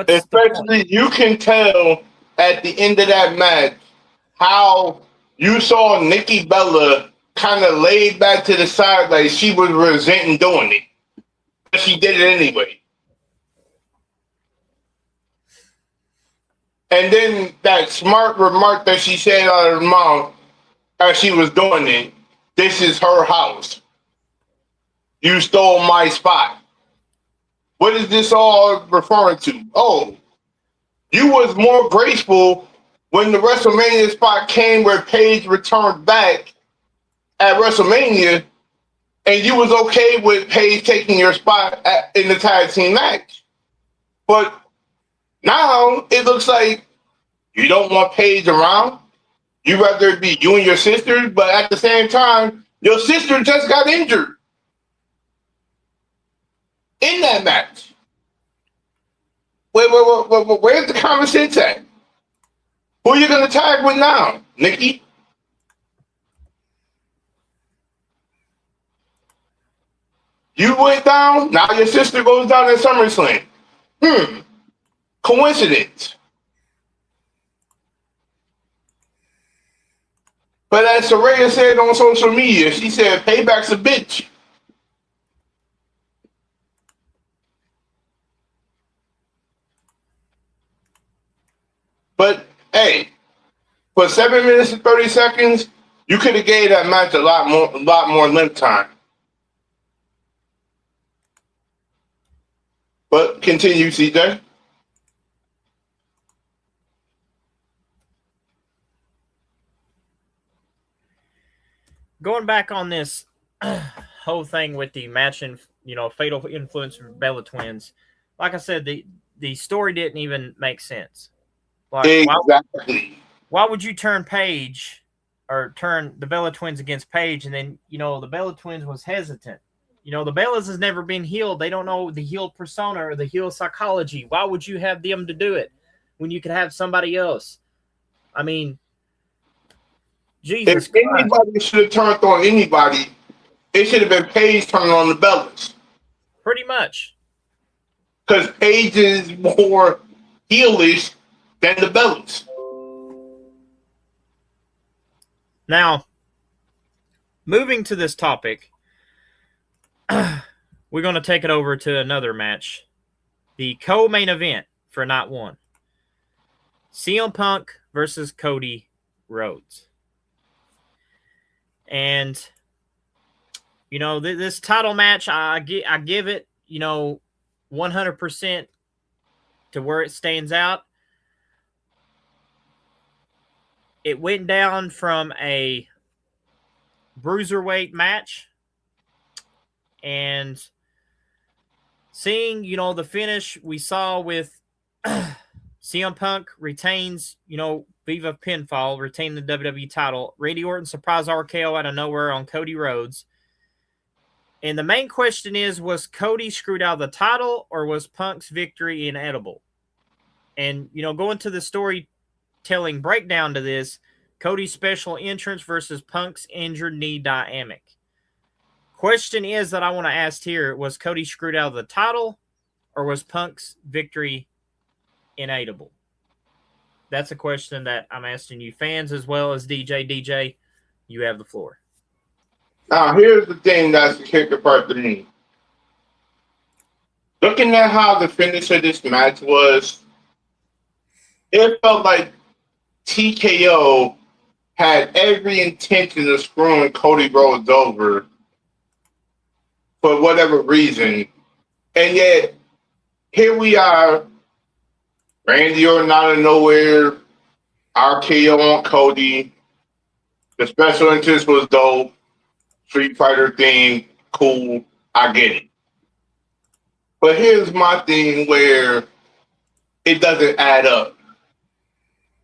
Especially, you can tell at the end of that match how you saw Nikki Bella kind of laid back to the side like she was resenting doing it. But she did it anyway. And then that smart remark that she said out of her mouth as she was doing it, this is her house. You stole my spot. What is this all referring to? Oh, you was more graceful when the WrestleMania spot came where Paige returned back at WrestleMania, and you was okay with Paige taking your spot in the tag team match. But now it looks like you don't want Paige around. You'd rather it be you and your sister, but at the same time, your sister just got injured in that match. Where's the common sense at? Who are you going to tag with now, Nikki? You went down, now your sister goes down at SummerSlam. Coincidence. But as Saraya said on social media, she said, payback's a bitch. But, hey, for 7 minutes and 30 seconds, you could have gave that match a lot more length time. But continue, CJ. Going back on this whole thing with the match and fatal influence of Bella Twins, like I said, the story didn't even make sense. Like, exactly. Why would you turn Paige or turn the Bella Twins against Paige, and then the Bella Twins was hesitant? The Bellas has never been healed. They don't know the healed persona or the healed psychology. Why would you have them to do it when you could have somebody else? I mean, Jesus If anybody should have turned on anybody, it should have been Paige turning on the Bellas. Pretty much. Because Paige is more heelish than the Bellas. Now, moving to this topic, we're going to take it over to another match. The co-main event for night one. CM Punk versus Cody Rhodes. And, this title match, I give it, 100% to where it stands out. It went down from a bruiserweight match, and seeing, the finish we saw with CM Punk retains, Viva pinfall, retain the WWE title. Randy Orton surprise RKO out of nowhere on Cody Rhodes. And the main question is, was Cody screwed out of the title, or was Punk's victory inedible? And, going to the storytelling breakdown to this, Cody's special entrance versus Punk's injured knee dynamic. Question is that I want to ask here, was Cody screwed out of the title, or was Punk's victory inedible? That's a question that I'm asking you fans as well as DJ. DJ, you have the floor. Now, here's the thing that's the kicker part to me. Looking at how the finish of this match was, it felt like TKO had every intention of screwing Cody Rhodes over for whatever reason. And yet, here we are, Randy Orton out of nowhere, RKO on Cody. The special interest was dope. Street Fighter theme, cool. I get it. But here's my thing where it doesn't add up.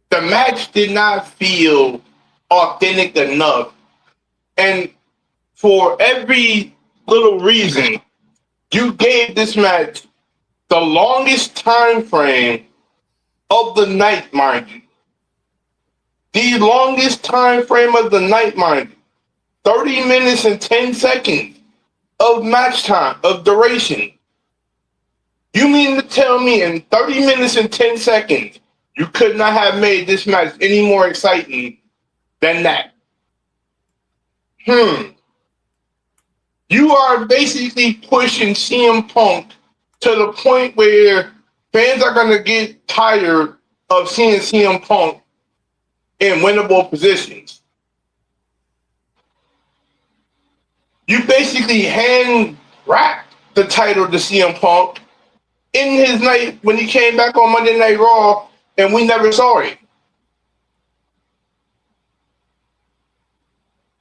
The match did not feel authentic enough. And for every little reason, you gave this match the longest time frame of the night, mind you. The longest time frame of the night, mind you. 30 minutes and 10 seconds of match time, of duration. You mean to tell me in 30 minutes and 10 seconds, you could not have made this match any more exciting than that? You are basically pushing CM Punk to the point where fans are going to get tired of seeing CM Punk in winnable positions. You basically hand wrapped the title to CM Punk in his night when he came back on Monday Night Raw, and we never saw it.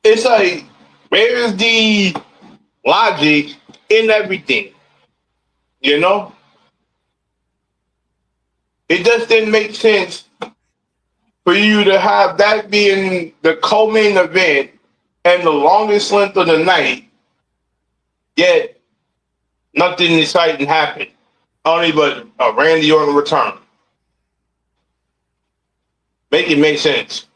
It's like, where's the logic in everything? You know? It just didn't make sense for you to have that being the co-main event and the longest length of the night, yet nothing exciting happened. Only but a Randy Orton return. Make it make sense.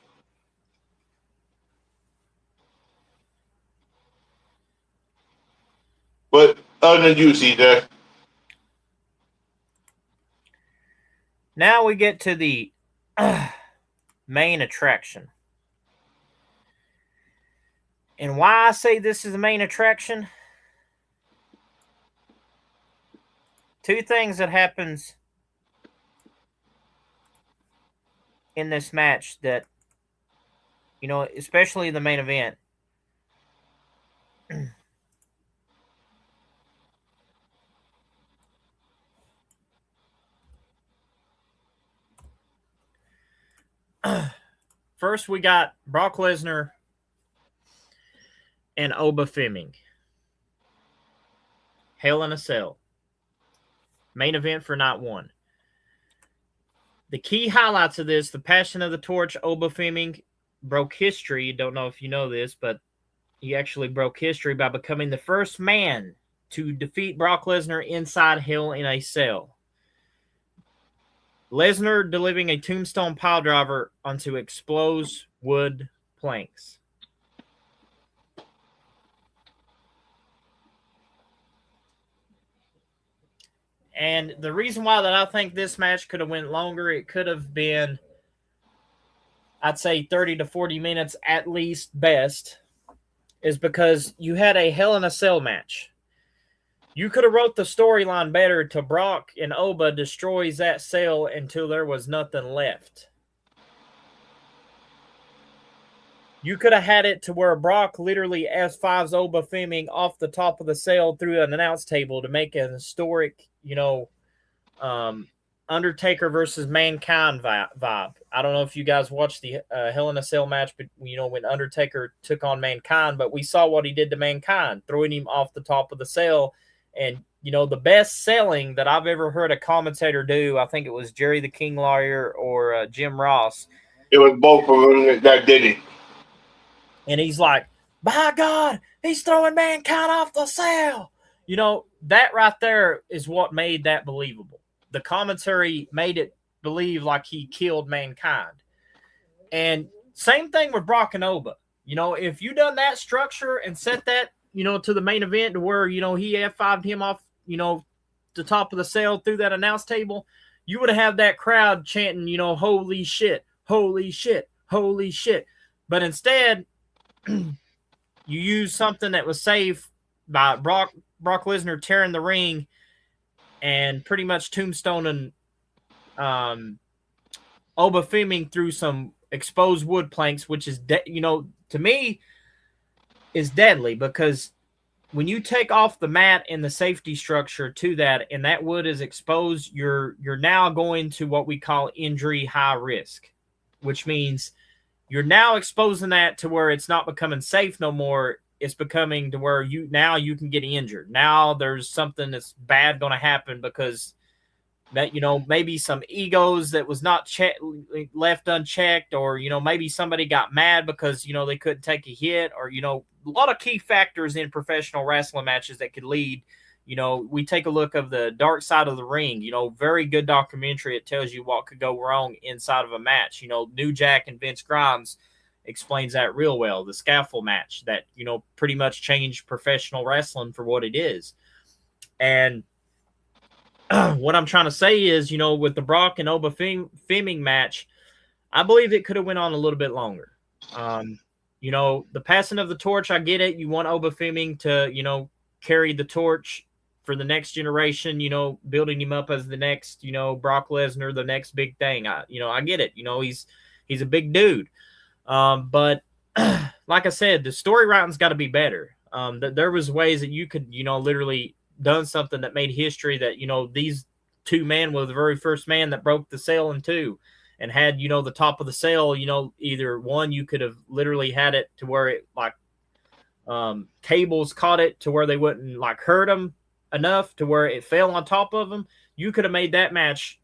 But other than you, CJ. Now we get to the main attraction. And why I say this is the main attraction? Two things that happens in this match that, you know, especially the main event. First, we got Brock Lesnar and Oba Fleming. Hell in a Cell. Main event for night one. The key highlights of this, the Passion of the Torch, Oba Fleming broke history. Don't know if you know this, but he actually broke history by becoming the first man to defeat Brock Lesnar inside Hell in a Cell. Lesnar delivering a tombstone piledriver onto exposed wood planks. And the reason why that I think this match could have went longer, it could have been, I'd say 30 to 40 minutes at least best, is because you had a Hell in a Cell match. You could have wrote the storyline better to Brock and Oba destroys that cell until there was nothing left. You could have had it to where Brock literally F5s Oba Fleming off the top of the cell through an announce table to make an historic, you know, Undertaker versus Mankind vibe. I don't know if you guys watched the Hell in a Cell match, but you know, when Undertaker took on Mankind, but we saw what he did to Mankind, throwing him off the top of the cell. And, you know, the best selling that I've ever heard a commentator do, I think it was Jerry the King Lawyer or Jim Ross. It was both of them that did it. And he's like, by God, he's throwing Mankind off the cell. You know, that right there is what made that believable. The commentary made it believe like he killed Mankind. And same thing with Brock and Oba. You know, if you done that structure and set that, you know, to the main event to where, you know, he F5'd him off, you know, the top of the cell through that announce table, you would have that crowd chanting, you know, holy shit, holy shit, holy shit. But instead, you use something that was safe by Brock Lesnar tearing the ring and pretty much tombstoning Oba Fleming through some exposed wood planks, which is, you know, to me, is deadly because when you take off the mat and the safety structure to that, and that wood is exposed, you're now going to what we call injury high risk, which means you're now exposing that to where it's not becoming safe no more. It's becoming to where you can get injured. Now there's something that's bad going to happen because that, you know, maybe some egos that was not left unchecked, or, you know, maybe somebody got mad because, you know, they couldn't take a hit, or, you know, a lot of key factors in professional wrestling matches that could lead. You know, we take a look of the Dark Side of the Ring, you know, very good documentary. It tells you what could go wrong inside of a match. You know, New Jack and Vince Grimes, explains that real well. The scaffold match that, you know, pretty much changed professional wrestling for what it is. And what I'm trying to say is, you know, with the Brock and Oba Fleming match, I believe it could have went on a little bit longer. You know, the passing of the torch, I get it. You want Oba Fleming to, you know, carry the torch for the next generation, you know, building him up as the next, you know, Brock Lesnar, the next big thing. I get it. You know, he's a big dude. But like I said, the story writing's got to be better. There was ways that you could, you know, literally done something that made history that, you know, these two men were the very first man that broke the cell in two and had, you know, the top of the cell, you know, either one, you could have literally had it to where it like cables caught it to where they wouldn't like hurt them enough to where it fell on top of them. You could have made that match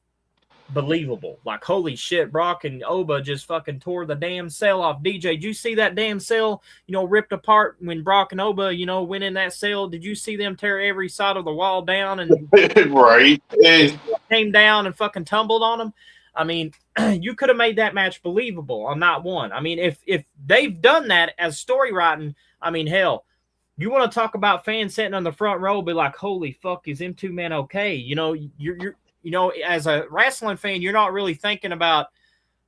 believable. Like, holy shit, Brock and Oba just fucking tore the damn cell off. DJ, did you see that damn cell, you know, ripped apart when Brock and Oba, you know, went in that cell? Did you see them tear every side of the wall down and right? And came down and fucking tumbled on them? I mean, you could have made that match believable on not one. I mean, if they've done that as story writing, I mean, hell, you want to talk about fans sitting on the front row, be like, holy fuck, is them two men okay? You know, you're you know, as a wrestling fan, you're not really thinking about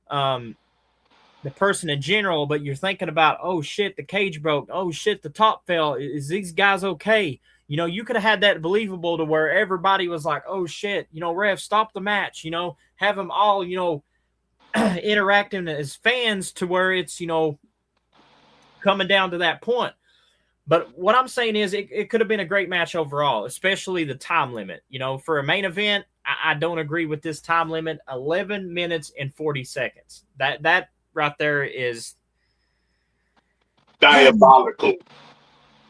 the person in general, but you're thinking about, oh shit, the cage broke. Oh shit, the top fell. Is these guys okay? You know, you could have had that believable to where everybody was like, oh shit, you know, ref, stop the match, you know, have them all, you know, interacting as fans to where it's, you know, coming down to that point. But what I'm saying is it could have been a great match overall, especially the time limit. You know, for a main event, I don't agree with this time limit, 11 minutes and 40 seconds. That right there is diabolical.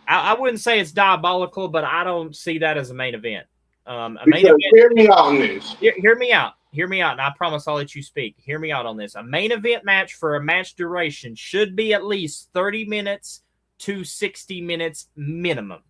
I wouldn't say it's diabolical, but I don't see that as a main event. Hear me out on this. Hear me out. Hear me out, and I promise I'll let you speak. Hear me out on this. A main event match for a match duration should be at least 30 minutes to 60 minutes minimum.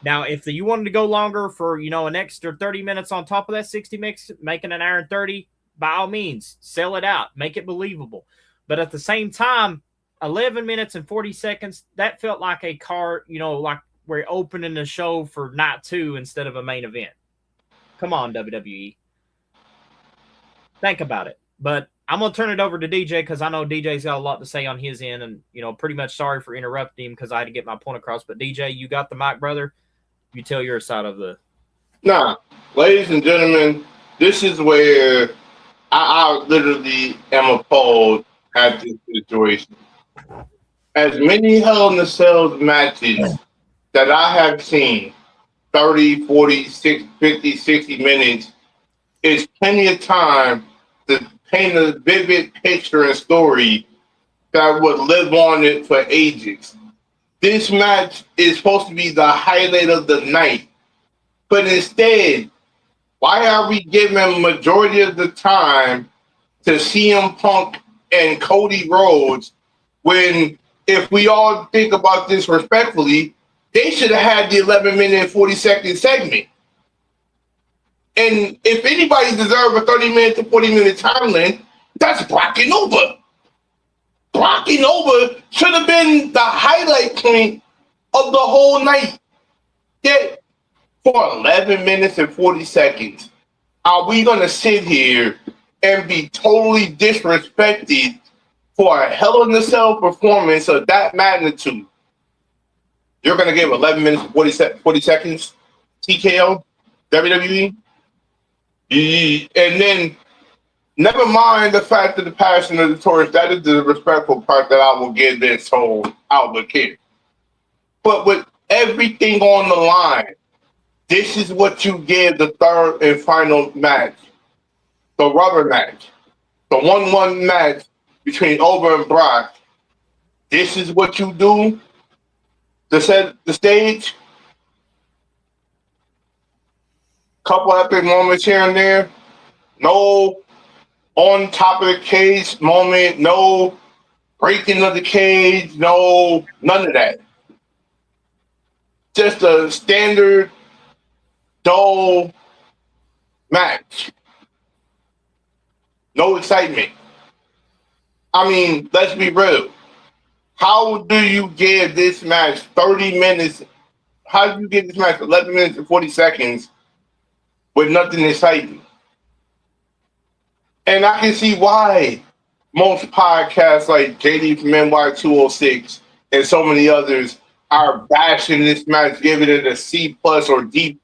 Now, if you wanted to go longer for, you know, an extra 30 minutes on top of that 60 minutes, making an hour and 30, by all means, sell it out. Make it believable. But at the same time, 11 minutes and 40 seconds, that felt like a card, you know, like we're opening the show for night 2 instead of a main event. Come on, WWE. Think about it. But I'm going to turn it over to DJ because I know DJ's got a lot to say on his end. And, you know, pretty much sorry for interrupting him because I had to get my point across. But, DJ, you got the mic, brother. You tell your side of the... Nah, ladies and gentlemen, this is where I literally am appalled at this situation. As many Hell in a Cell matches that I have seen, 30, 40, 50, 60 minutes, is plenty of time to paint a vivid picture and story that would live on it for ages. This match is supposed to be the highlight of the night, but instead, why are we giving majority of the time to CM Punk and Cody Rhodes when, if we all think about this respectfully, they should have had the 11-minute and 40-second segment. And if anybody deserves a 30-minute to 40-minute time length, that's Brock and Oba. Brock and Oba should have been the highlight point of the whole night. Yet, for 11 minutes and 40 seconds, are we going to sit here and be totally disrespected for a Hell in a Cell performance of that magnitude? You're going to give 11 minutes and 40 seconds TKO, WWE? And then, never mind the fact that the passion of the torch, that is the respectful part that I will give this whole outlook here. But with everything on the line, this is what you give the third and final match. The rubber match. The 1-1 match between Oba and Brock. This is what you do to set the stage. Couple epic moments here and there. No on top of the cage moment, no breaking of the cage, no, none of that. Just a standard, dull match. No excitement. I mean, let's be real. How do you give this match 30 minutes? How do you give this match 11 minutes and 40 seconds with nothing exciting? And I can see why most podcasts like JD from NY206 and so many others are bashing this match, giving it a C plus or D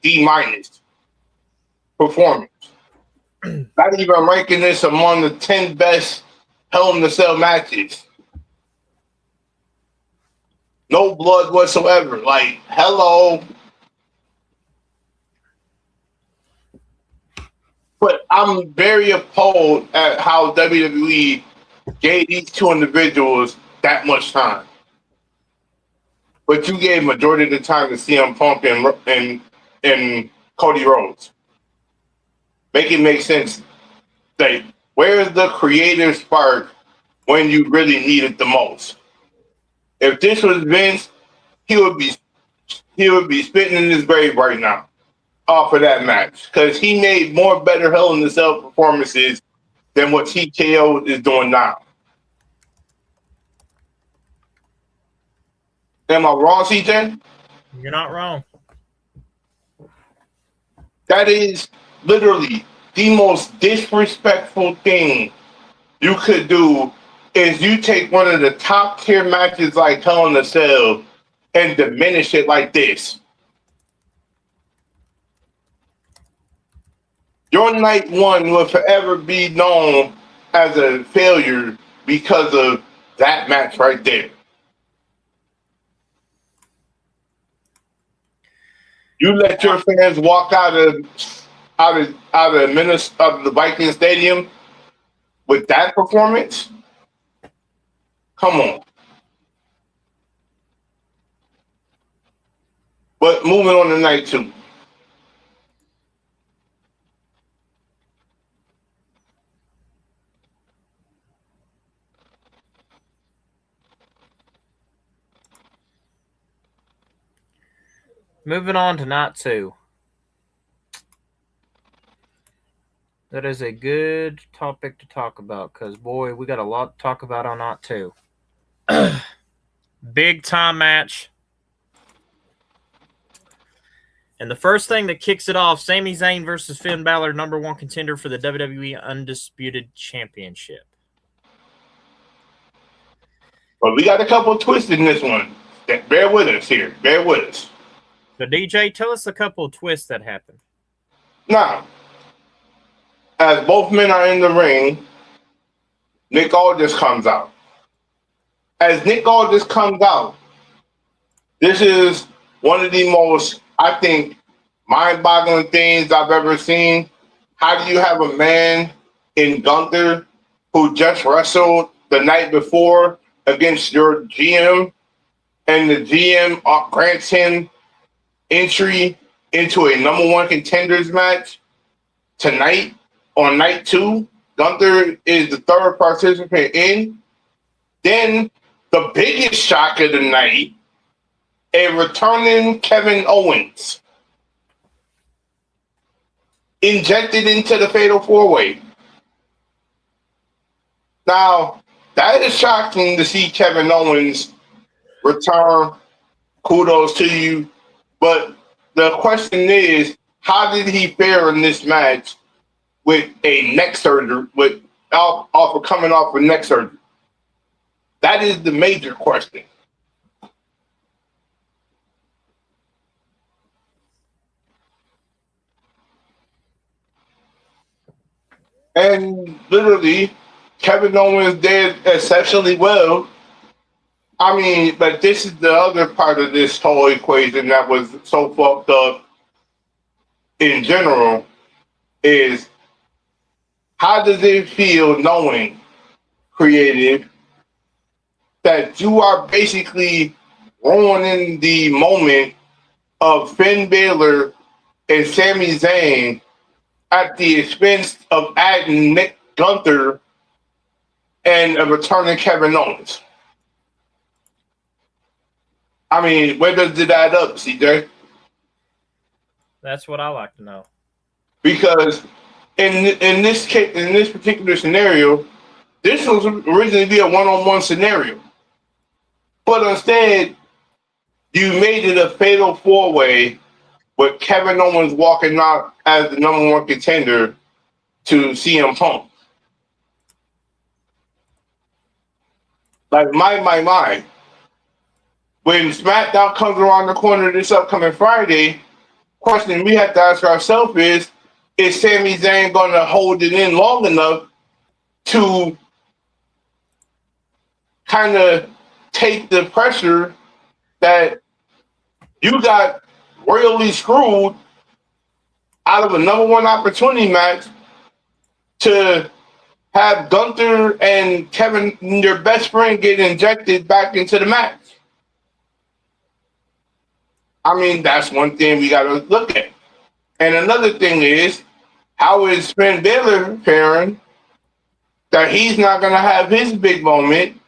minus performance. Not even ranking this among the 10 best Hell in the Cell matches. No blood whatsoever. Like, hello. But I'm very appalled at how WWE gave these two individuals that much time. But you gave majority of the time to CM Punk and Cody Rhodes. Make it make sense. Like, where's the creative spark when you really need it the most? If this was Vince, he would be spitting in his grave right now off of that match because he made more better Hell in the Cell performances than what TKO is doing now. Am I wrong, CJ? You're not wrong. That is literally the most disrespectful thing you could do is you take one of the top tier matches like Hell in the Cell and diminish it like this. Your night one will forever be known as a failure because of that match right there. You let your fans walk out of the Viking Stadium with that performance? Come on. But moving on to night two. Moving on to night two. That is a good topic to talk about because, boy, we got a lot to talk about on night two. Big time match. And the first thing that kicks it off, Sami Zayn versus Finn Balor, number one contender for the WWE Undisputed Championship. But we got a couple of twists in this one. Bear with us here. Bear with us. So, DJ, tell us a couple of twists that happened. Now, as both men are in the ring, Nick Aldis comes out. As Nick Aldis comes out, this is one of the most, I think, mind-boggling things I've ever seen. How do you have a man in Gunther who just wrestled the night before against your GM, and the GM grants him entry into a number one contenders match tonight on night two? Gunther is the third participant in. Then the biggest shock of the night, a returning Kevin Owens injected into the Fatal 4-Way. Now, that is shocking to see Kevin Owens return. Kudos to you. But the question is, how did he fare in this match with a neck surgery, coming off of neck surgery? That is the major question. And literally, Kevin Owens did exceptionally well. I mean, but this is the other part of this whole equation that was so fucked up in general is how does it feel knowing, creative, that you are basically ruining the moment of Finn Balor and Sami Zayn at the expense of adding Nick Gunther and a returning Kevin Owens? I mean, where does it add up, CJ? That's what I like to know. Because in this case, in this particular scenario, this was originally be a one-on-one scenario. But instead, you made it a fatal four-way with Kevin Owens walking out as the number one contender to CM Punk. Like, my. When SmackDown comes around the corner this upcoming Friday, question we have to ask ourselves is Sami Zayn going to hold it in long enough to kind of take the pressure that you got royally screwed out of a number one opportunity match to have Gunther and Kevin, your best friend, get injected back into the match? I mean, that's one thing we got to look at. And another thing is, how is Finn Balor faring that he's not going to have his big moment,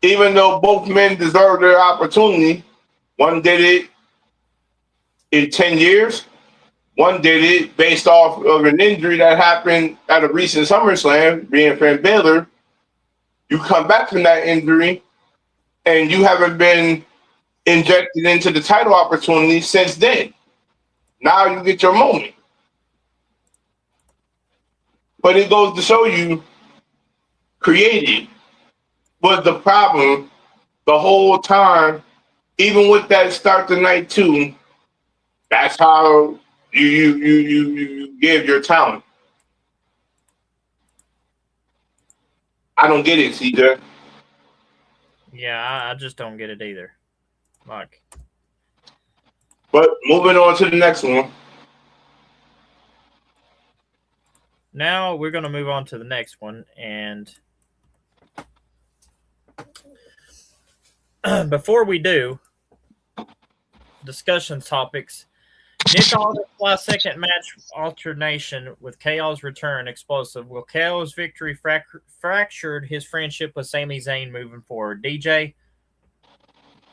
even though both men deserve their opportunity? One did it in 10 years. One did it based off of an injury that happened at a recent SummerSlam, being Finn Balor. You come back from that injury, and you haven't been injected into the title opportunity since then. Now you get your moment. But it goes to show you, creative was the problem the whole time. Even with that start to night 2, that's how you give your talent. I don't get it, CJ. Yeah, I just don't get it either. Like, but moving on to the next one. Now we're going to move on to the next one, and before we do, discussion topics. Nick Aldis last second match alternation with KO's return explosive. Will KO's victory fractured his friendship with Sami Zayn moving forward? DJ,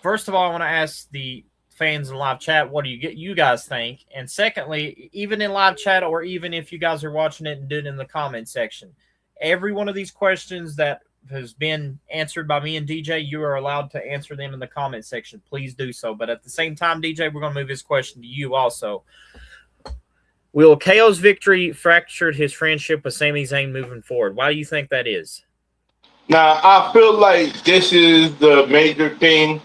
first of all, I want to ask the fans in live chat, what do you guys think? And secondly, even in live chat, or even if you guys are watching it and doing it in the comment section, every one of these questions that has been answered by me and DJ, you are allowed to answer them in the comment section. Please do so. But at the same time, DJ, we're going to move this question to you also. Will KO's victory fractured his friendship with Sami Zayn moving forward? Why do you think that is? Now, I feel like this is the major thing.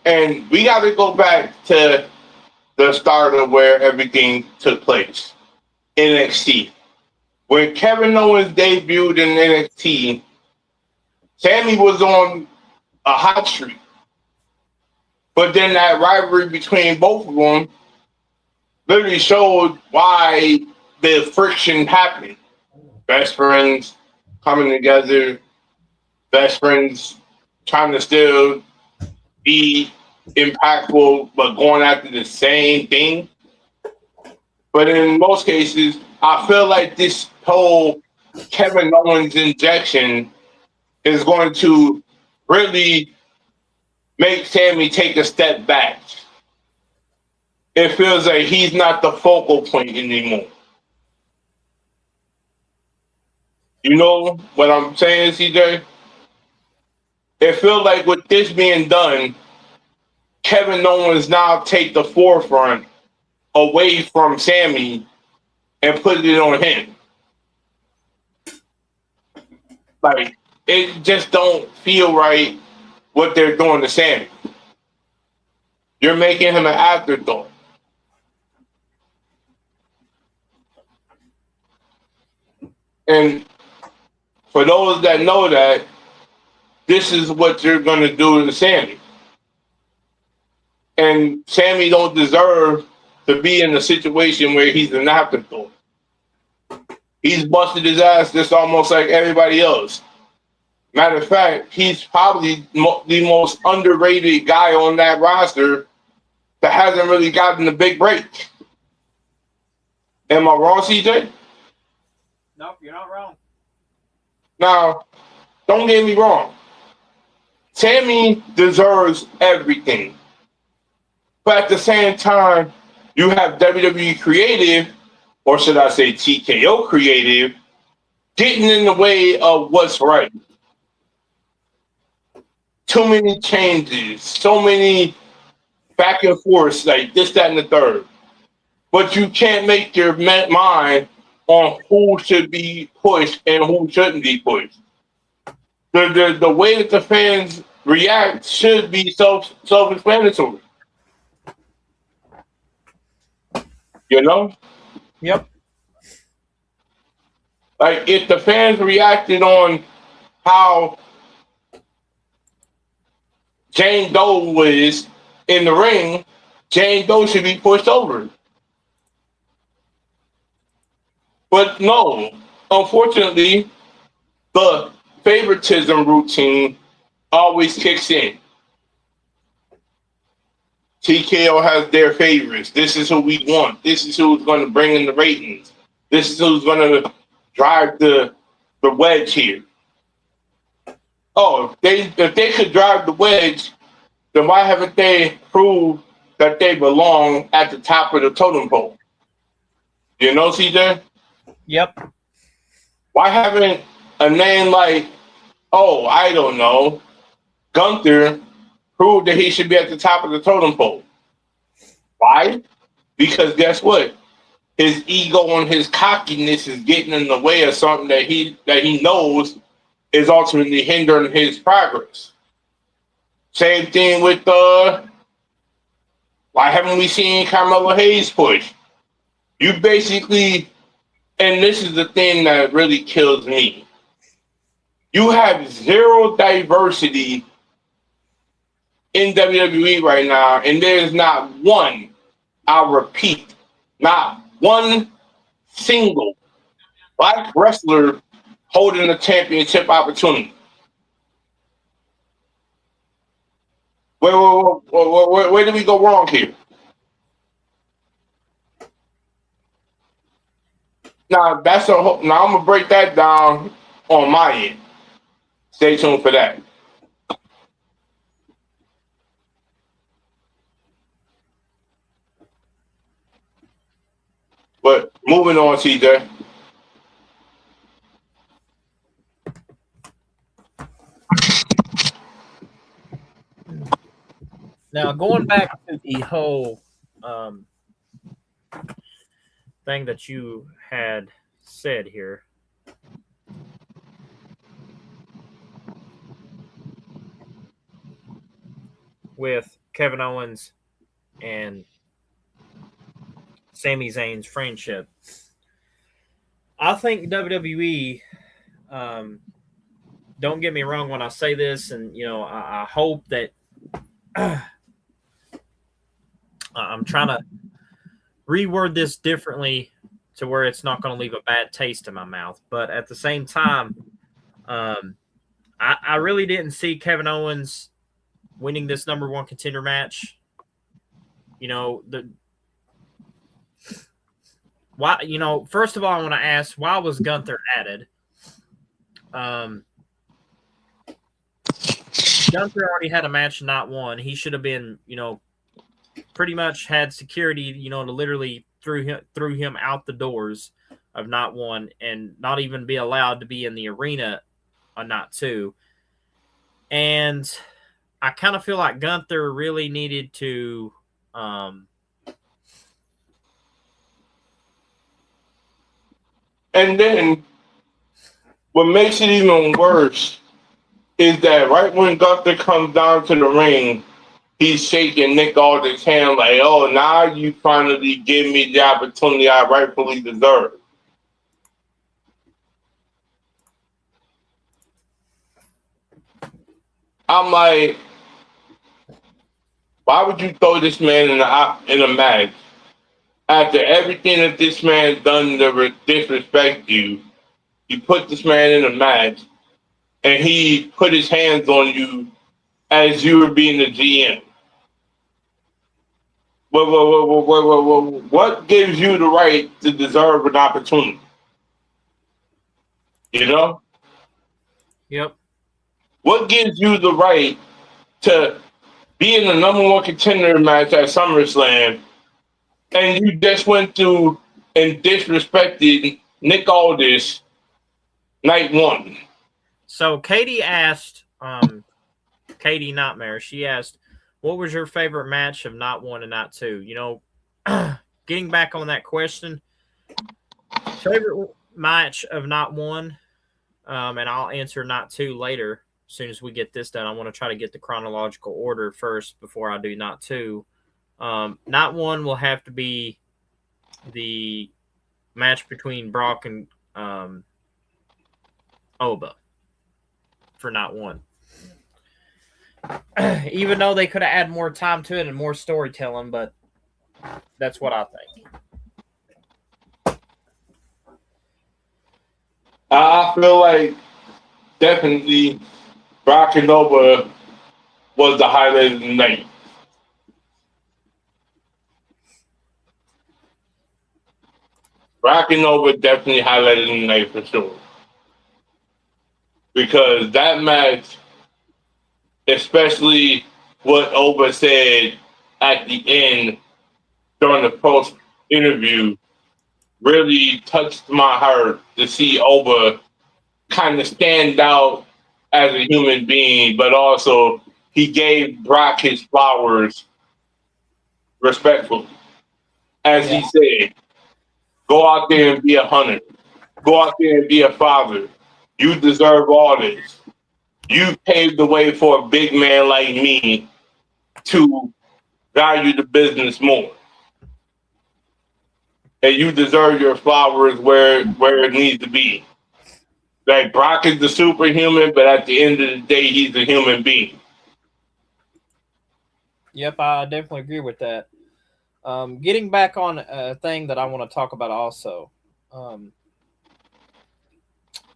And we got to go back to the start of where everything took place. NXT. When Kevin Owens debuted in NXT, Sammy was on a hot streak. But then that rivalry between both of them literally showed why the friction happened. Best friends coming together, best friends trying to still be impactful, but going after the same thing. But in most cases, I feel like this whole Kevin Owens injection is going to really make Sammy take a step back. It feels like he's not the focal point anymore. You know what I'm saying, CJ? It feels like with this being done, Kevin Owens now take the forefront away from Sammy and put it on him. Like, it just don't feel right what they're doing to Sammy. You're making him an afterthought. And for those that know that, this is what you're going to do to Sammy. And Sammy don't deserve to be in a situation where he's an afterthought. He's busted his ass just almost like everybody else. Matter of fact, he's probably the most underrated guy on that roster that hasn't really gotten the big break. Am I wrong, CJ? Nope, you're not wrong. Now, don't get me wrong. Sammy deserves everything. But at the same time, you have WWE Creative, or should I say TKO Creative, getting in the way of what's right. Too many changes, so many back and forth, like this, that, and the third. But you can't make your mind on who should be pushed and who shouldn't be pushed. The way that the fans react should be self-explanatory. You know? Yep. Like if the fans reacted on how Jane Doe was in the ring, Jane Doe should be pushed over. But no, unfortunately, the favoritism routine always kicks in. TKO has their favorites. This is who we want. This is who's going to bring in the ratings. This is who's going to drive the wedge here. Oh, if they could drive the wedge, then why haven't they proved that they belong at the top of the totem pole? You know, CJ? Yep. Why haven't a name like, I don't know, Gunther proved that he should be at the top of the totem pole? Why? Because guess what? His ego and his cockiness is getting in the way of something that he knows is ultimately hindering his progress. Same thing with why haven't we seen Carmelo Hayes push? You basically, and this is the thing that really kills me. You have zero diversity in WWE right now, and there's not one, I'll repeat, not one single black wrestler holding a championship opportunity. Where did we go wrong here? Now I'm gonna break that down on my end. Stay tuned for that. But moving on, CJ. Now, going back to the whole thing that you had said here. With Kevin Owens and Sami Zayn's friendship. I think WWE, don't get me wrong when I say this, and I hope that I'm trying to reword this differently to where it's not going to leave a bad taste in my mouth. But at the same time, I really didn't see Kevin Owens winning this number one contender match. First of all, I want to ask, why was Gunther added? Gunther already had a match and not won. He should have been, pretty much had security, to literally threw him out the doors of not one and not even be allowed to be in the arena on not two. And I kind of feel like Gunther really needed to and then what makes it even worse is that right when Gunther comes down to the ring, he's shaking Nick Aldis' hand like, oh, now you finally give me the opportunity I rightfully deserve. I'm like, why would you throw this man in a match after everything that this man's done to disrespect you? You put this man in a match, and he put his hands on you as you were being the GM. What gives you the right to deserve an opportunity? You know? Yep. What gives you the right to be in the number one contender match at SummerSlam, and you just went through and disrespected Nick Aldis night one. So Katie asked, Katie Nightmare, she asked, what was your favorite match of night one and night two? You know, getting back on that question, favorite match of night one, and I'll answer night two later. As soon as we get this done, I want to try to get the chronological order first before I do night two. Night one will have to be the match between Brock and Oba for night one. Even though they could have added more time to it and more storytelling, but that's what I think. I feel like definitely Brock and Nova was the highlight of the night. Brock and Nova definitely highlighted the night for sure. Because that match, especially what Oba said at the end during the post interview, really touched my heart to see Oba kind of stand out as a human being, but also he gave Brock his flowers respectfully. As he said, go out there and be a hunter. Go out there and be a father. You deserve all this. You paved the way for a big man like me to value the business more. And you deserve your flowers where it needs to be. Like Brock is the superhuman, but at the end of the day, he's a human being. Yep, I definitely agree with that. Getting back on a thing that I want to talk about also. We're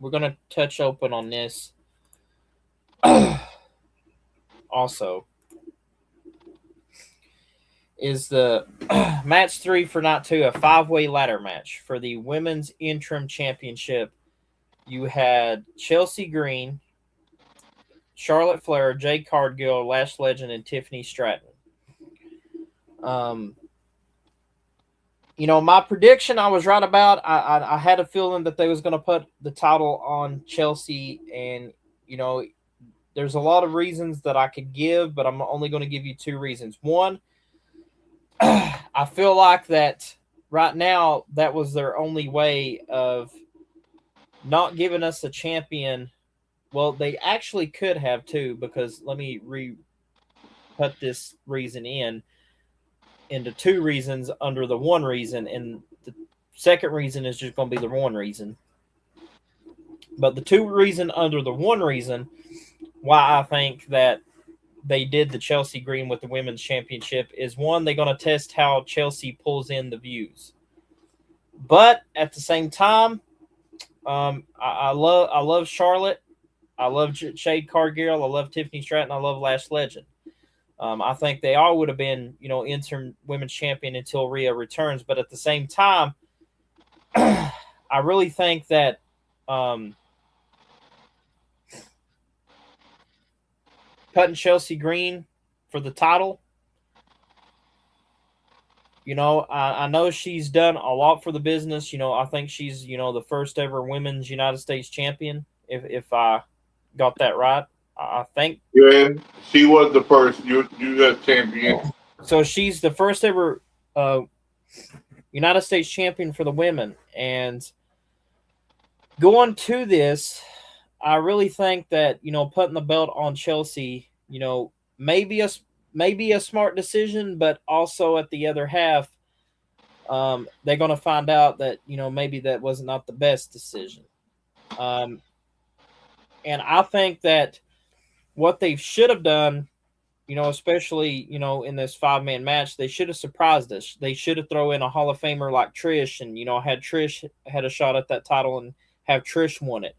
going to touch open on this also. Is the match 3 for night 2 a 5-way ladder match for the women's interim championship? You had Chelsea Green, Charlotte Flair, Jade Cargill, Lash Legend, and Tiffany Stratton. You know, my prediction I was right about. I had a feeling that they was going to put the title on Chelsea, and you know, there's a lot of reasons that I could give, but I'm only going to give you 2 reasons. One, I feel like that right now that was their only way of not giving us a champion. Well, they actually could have too, because let me put this reason into 2 reasons under the 1 reason, and the second reason is just going to be the 1 reason. But the 2 reason under the 1 reason why I think that they did the Chelsea Green with the women's championship is, 1, they're going to test how Chelsea pulls in the views. But at the same time, I love Charlotte. I love Jade Cargill. I love Tiffany Stratton. I love Lash Legend. I think they all would have been, you know, interim women's champion until Rhea returns. But at the same time, I really think that putting Chelsea Green for the title, you know, I know she's done a lot for the business. You know, I think she's, you know, the first ever women's United States champion, if I got that right. I think. Yeah, she was the first U.S. champion. So she's the first ever United States champion for the women. And going to this, I really think that, you know, putting the belt on Chelsea, you know, maybe a smart decision, but also at the other half, they're going to find out that, you know, maybe that was not the best decision. And I think that what they should have done, you know, especially, you know, in this 5-man match, they should have surprised us. They should have thrown in a Hall of Famer like Trish, and, you know, had Trish had a shot at that title and have Trish won it.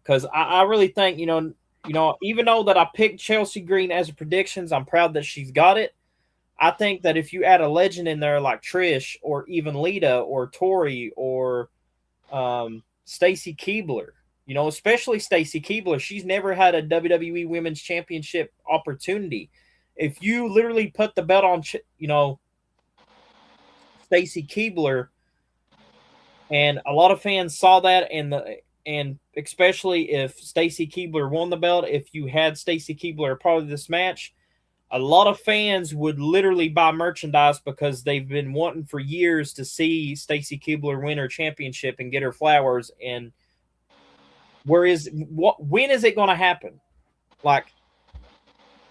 Because I really think, you know, even though that I picked Chelsea Green as a predictions, I'm proud that she's got it. I think that if you add a legend in there like Trish, or even Lita, or Tori, or Stacy Keibler, you know, especially Stacy Keibler, she's never had a WWE Women's Championship opportunity. If you literally put the belt on, you know, Stacy Keibler, and a lot of fans saw that, and and especially if Stacy Keibler won the belt, if you had Stacy Keibler a part of this match, a lot of fans would literally buy merchandise because they've been wanting for years to see Stacy Keibler win her championship and get her flowers. And when is it going to happen? Like,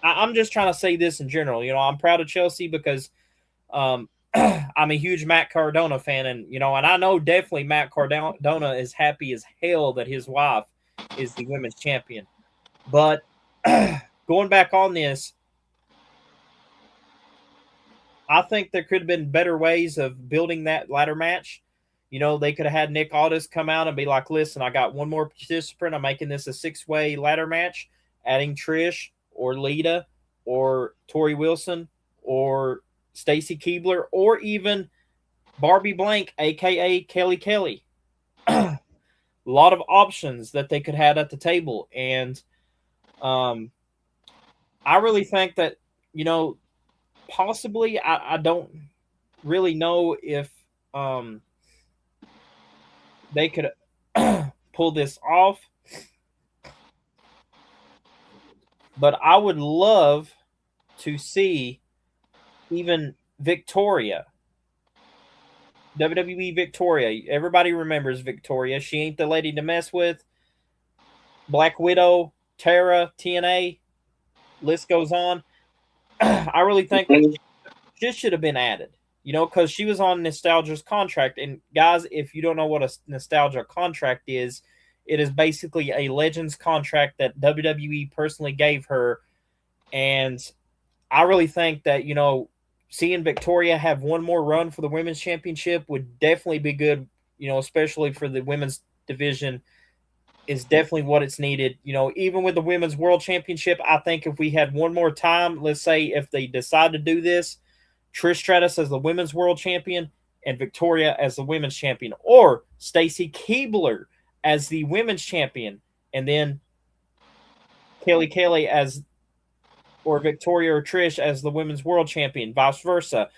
I'm just trying to say this in general. I'm proud of Chelsea because I'm a huge Matt Cardona fan, and I know definitely Matt Cardona is happy as hell that his wife is the women's champion. But going back on this, I think there could have been better ways of building that ladder match. They could have had Nick Aldis come out and be like, listen, I got one more participant. I'm making this a 6-way ladder match, adding Trish or Lita or Tori Wilson or Stacy Keibler or even Barbie Blank, a.k.a. Kelly. A lot of options that they could have at the table. And I really think that, possibly, I don't really know if they could pull this off. But I would love to see even Victoria. WWE Victoria. Everybody remembers Victoria. She ain't the lady to mess with. Black Widow, Tara, TNA. List goes on. I really think that she should have been added, because she was on Nostalgia's contract. And guys, if you don't know what a Nostalgia contract is, it is basically a Legends contract that WWE personally gave her. And I really think that, seeing Victoria have one more run for the women's championship would definitely be good, especially for the women's division. Is definitely what it's needed. Even with the women's world championship, I think if we had one more time, let's say if they decide to do this, Trish Stratus as the women's world champion and Victoria as the women's champion, or Stacy Keibler as the women's champion, and then Kelly as, or Victoria or Trish as the women's world champion, vice versa.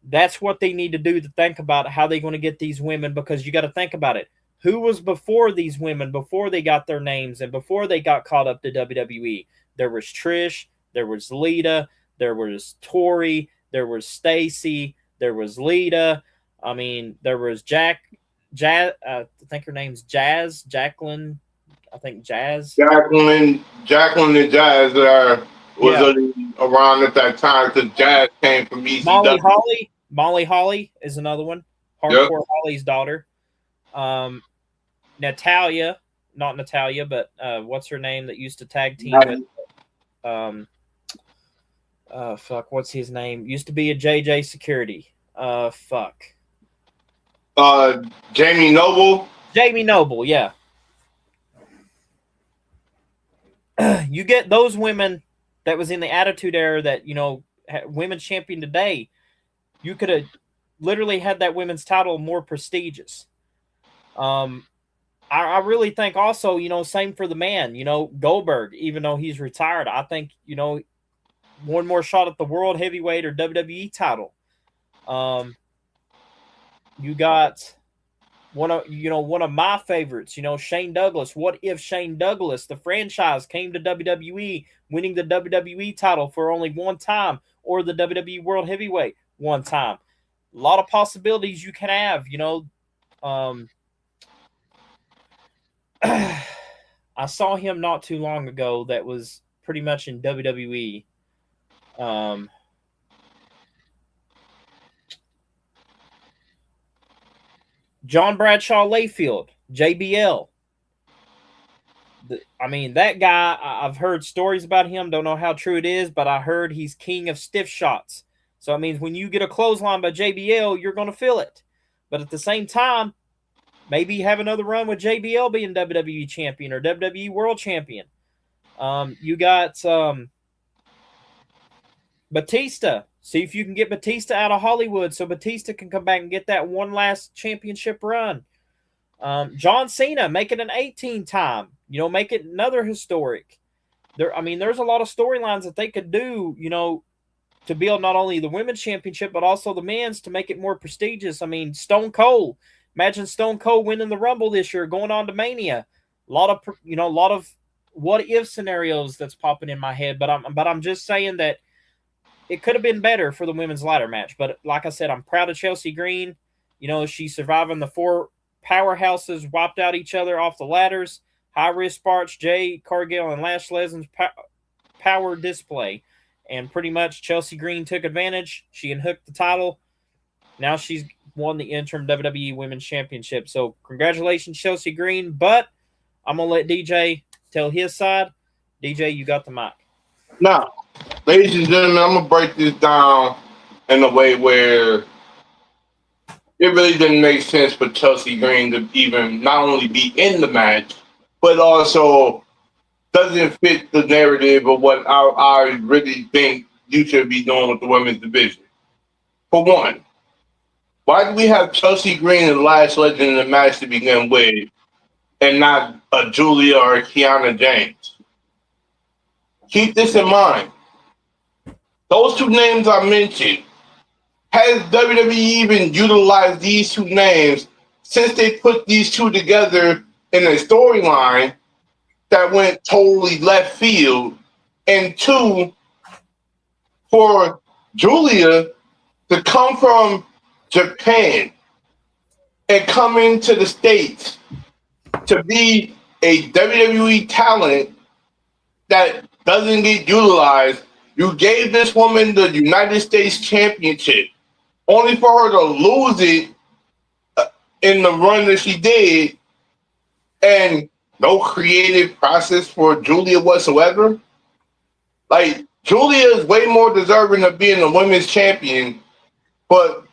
That's what they need to do, to think about how they're going to get these women, because you got to think about it. Who was before these women, before they got their names and before they got caught up to WWE? There was Trish, there was Lita, there was Tori, there was Stacy, there was Lita. I mean, there was Jazz. I think her name's Jacqueline. I think Jazz. Jacqueline and Jazz was around at that time because Jazz came from ECW. Molly Holly is another one. Hardcore Holly's daughter. Natalia, not Natalia, but what's her name that used to tag team with what's his name? Used to be a JJ Security. Jamie Noble. Jamie Noble, yeah. You get those women that was in the Attitude Era that, women's champion today, you could have literally had that women's title more prestigious. I really think also, same for the man, Goldberg, even though he's retired, I think, one more shot at the world heavyweight or WWE title. You got one of my favorites, Shane Douglas. What if Shane Douglas, the franchise, came to WWE, winning the WWE title for only one time, or the WWE World Heavyweight one time? A lot of possibilities you can have, I saw him not too long ago that was pretty much in WWE. John Bradshaw Layfield, JBL. That guy, I've heard stories about him. Don't know how true it is, but I heard he's king of stiff shots. So it means when you get a clothesline by JBL, you're going to feel it. But at the same time, maybe have another run with JBL being WWE champion or WWE World Champion. You got Batista. See if you can get Batista out of Hollywood so Batista can come back and get that one last championship run. John Cena, make it an 18 time. Make it another historic. There's a lot of storylines that they could do, to build not only the women's championship, but also the men's to make it more prestigious. Stone Cold. Imagine Stone Cold winning the Rumble this year, going on to Mania. A lot of what if scenarios that's popping in my head. But I'm just saying that it could have been better for the women's ladder match. But like I said, I'm proud of Chelsea Green. She's surviving the 4 powerhouses, wiped out each other off the ladders. High risk Sparks, Jay Cargill, and Lash Levin's power display. And pretty much Chelsea Green took advantage. She unhooked the title. Now she's won the interim WWE Women's Championship. So congratulations, Chelsea Green. But I'm going to let DJ tell his side. DJ, you got the mic. Now, ladies and gentlemen, I'm going to break this down in a way where it really didn't make sense for Chelsea Green to even not only be in the match, but also doesn't fit the narrative of what I really think you should be doing with the women's division. For one, why do we have Chelsea Green and Lash Legend in the match to begin with and not a Julia or Kiana James? Keep this in mind. Those 2 names I mentioned, has WWE even utilized these 2 names since they put these 2 together in a storyline that went totally left field? And 2, for Julia to come from Japan and come into the States to be a WWE talent that doesn't get utilized. You gave this woman the United States Championship only for her to lose it in the run that she did, and no creative process for Julia whatsoever. Like, Julia is way more deserving of being a women's champion, but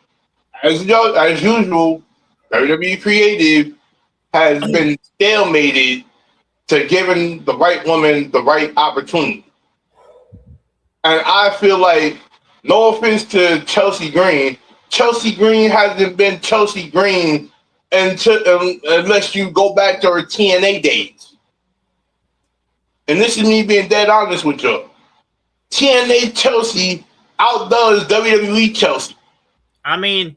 as usual, WWE Creative has been stalemated to giving the right woman the right opportunity. And I feel like, no offense to Chelsea Green hasn't been Chelsea Green unless you go back to her TNA days. And this is me being dead honest with you. TNA Chelsea outdoes WWE Chelsea. I mean,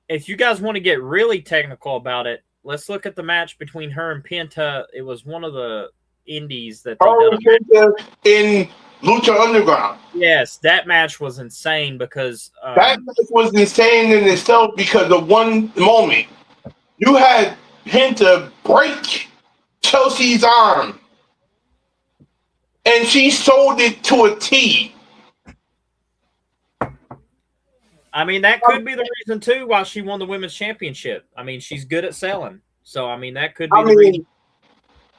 if you guys want to get really technical about it, let's look at the match between her and Penta. It was one of the indies that they did. Penta in Lucha Underground. Yes, that match was insane because that match was insane in itself because of one moment. You had Penta break Chelsea's arm, and she sold it to a T. I mean, that could be the reason, too, why she won the women's championship. I mean, she's good at selling. So, I mean, that could be the reason.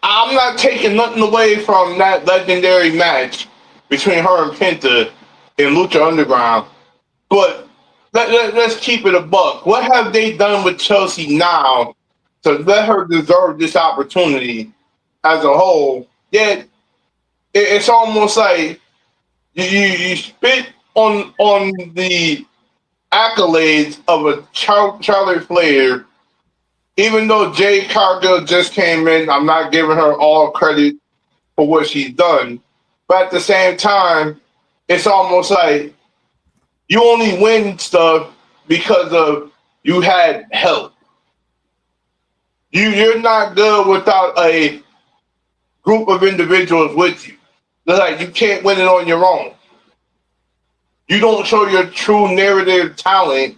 I'm not taking nothing away from that legendary match between her and Penta in Lucha Underground. But let's keep it a buck. What have they done with Chelsea now to let her deserve this opportunity as a whole? Yet, it's almost like you spit on the accolades of a Charlotte Flair. Even though Jay Cargill just came in, I'm not giving her all credit for what she's done. But at the same time, it's almost like you only win stuff because of you had help. You're not good without a group of individuals with you. It's like you can't win it on your own. You don't show your true narrative talent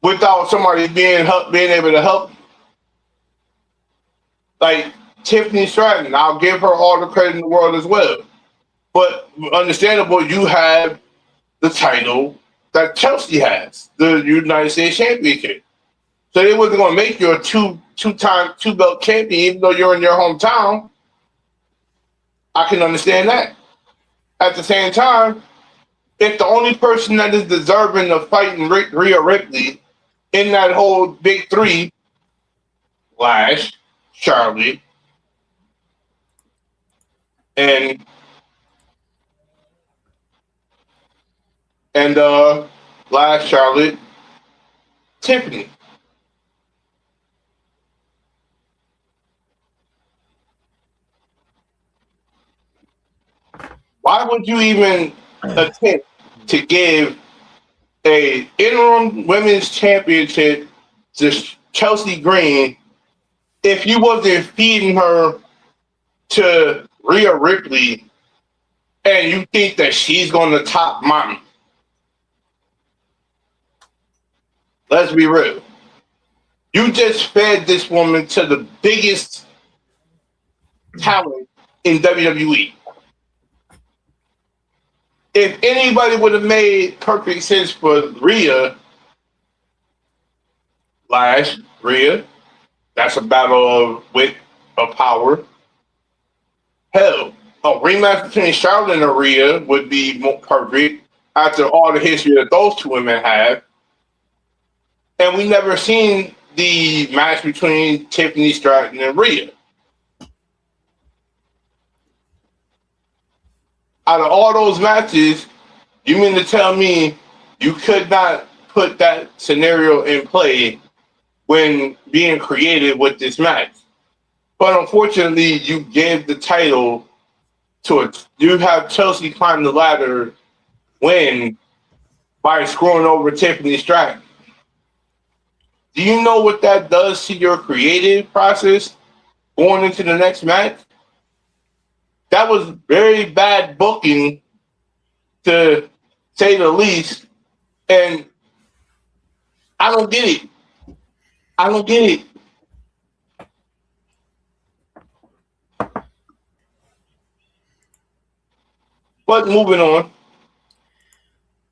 without somebody being able to help you. Like Tiffany Stratton, I'll give her all the credit in the world as well. But understandable, you have the title that Chelsea has, the United States Championship. So they wasn't going to make you a two belt champion, even though you're in your hometown. I can understand that. At the same time, if the only person that is deserving of fighting Rhea Ripley in that whole big three, Lash, Charlotte, and Lash, Charlotte, Tiffany. Why would you even attempt to give a interim women's championship to Chelsea Green if you wasn't feeding her to Rhea Ripley and you think that she's going to top Mommy? Let's be real. You just fed this woman to the biggest talent in WWE. If anybody would have made perfect sense for Rhea, Rhea, that's a battle of wit, of power. Hell, a rematch between Charlotte and Rhea would be more perfect after all the history that those two women have. And we never seen the match between Tiffany Stratton and Rhea. Out of all those matches, you mean to tell me you could not put that scenario in play when being creative with this match? But unfortunately, you gave the title to it. You have Chelsea climb the ladder win by screwing over Tiffany Stratton. Do you know what that does to your creative process going into the next match? That was very bad booking, to say the least. And I don't get it. I don't get it. But moving on.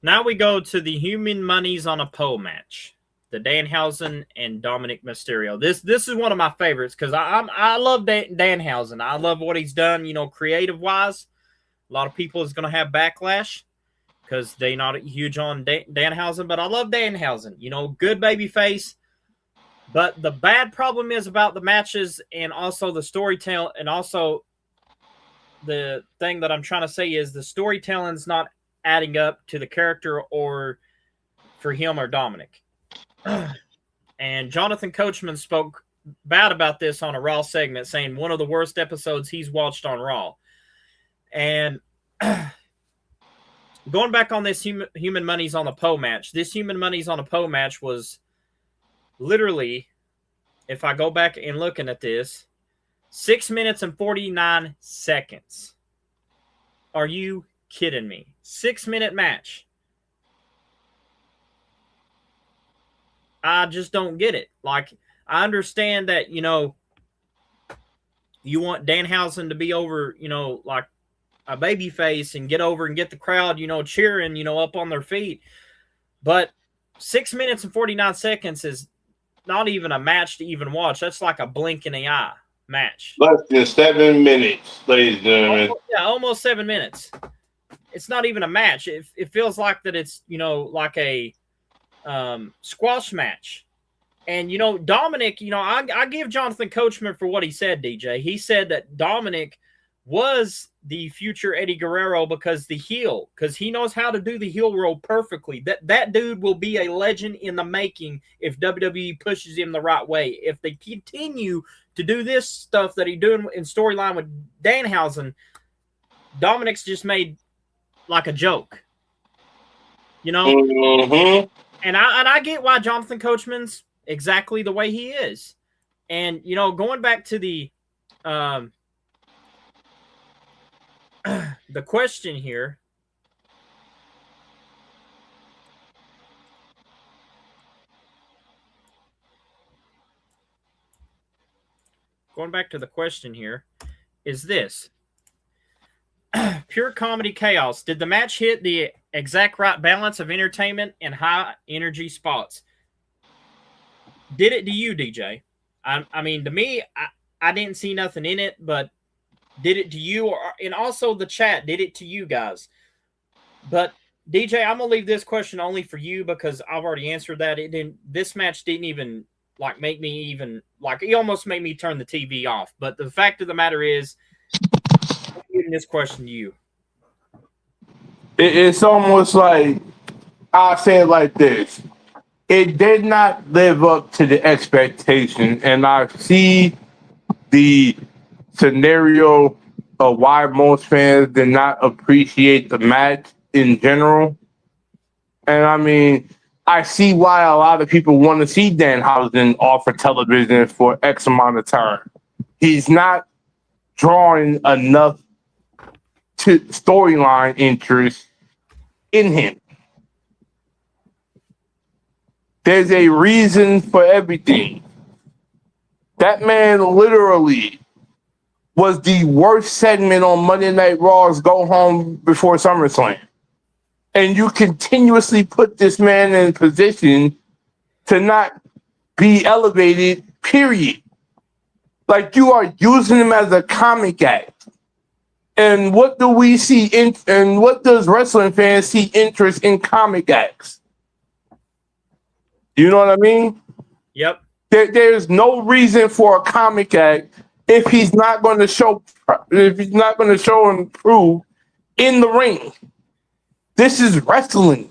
Now we go to the Human Monies on a Pole match. The Danhausen and Dominic Mysterio. This is one of my favorites because I love Danhausen. I love what he's done, creative wise. A lot of people is going to have backlash because they're not huge on Danhausen, but I love Danhausen. Good baby face. But the bad problem is about the matches and also the storytelling, and also the thing that I'm trying to say is the storytelling's not adding up to the character or for him or Dominic. And Jonathan Coachman spoke bad about this on a Raw segment, saying one of the worst episodes he's watched on Raw. And going back on this Human Monies on the Pole match, this Human Monies on a Pole match was literally, if I go back and looking at this, 6 minutes and 49 seconds. Are you kidding me? 6-minute match. I just don't get it. Like, I understand that, you want Danhausen to be over, like a baby face and get over and get the crowd, cheering, up on their feet. But 6 minutes and 49 seconds is not even a match to even watch. That's like a blink in the eye match. Less than 7 minutes, ladies and gentlemen. Almost 7 minutes. It's not even a match. It feels like that it's, like a squash match. And Dominic, I give Jonathan Coachman for what he said, DJ. He said that Dominic was the future Eddie Guerrero because he knows how to do the heel role perfectly. That dude will be a legend in the making if WWE pushes him the right way. If they continue to do this stuff that he's doing in storyline with Danhausen, Dominic's just made like a joke. Mm-hmm. And I get why Jonathan Coachman's exactly the way he is. And, going back to the question here. Going back to the question here is this. Pure comedy chaos. Did the match hit the exact right balance of entertainment and high energy spots? Did it to you, DJ? I mean, to me, I didn't see nothing in it, but did it to you? And also the chat, did it to you guys? But DJ, I'm gonna leave this question only for you because I've already answered that. This match didn't even make me even it almost made me turn the TV off. But the fact of the matter is, I'm giving this question to you. It's almost like, I'll say it like this. It did not live up to the expectation, and I see the scenario of why most fans did not appreciate the match in general. And I mean, I see why a lot of people want to see Danhausen off for television for X amount of time. He's not drawing enough to storyline interest in him. There's a reason for everything. That man literally was the worst segment on Monday Night Raw's Go Home before SummerSlam. And you continuously put this man in position to not be elevated, period. Like, you are using him as a comic act. And what do we see and what does wrestling fans see interest in comic acts? You know what I mean? Yep. There's no reason for a comic act if he's not going to show and prove in the ring. This is wrestling,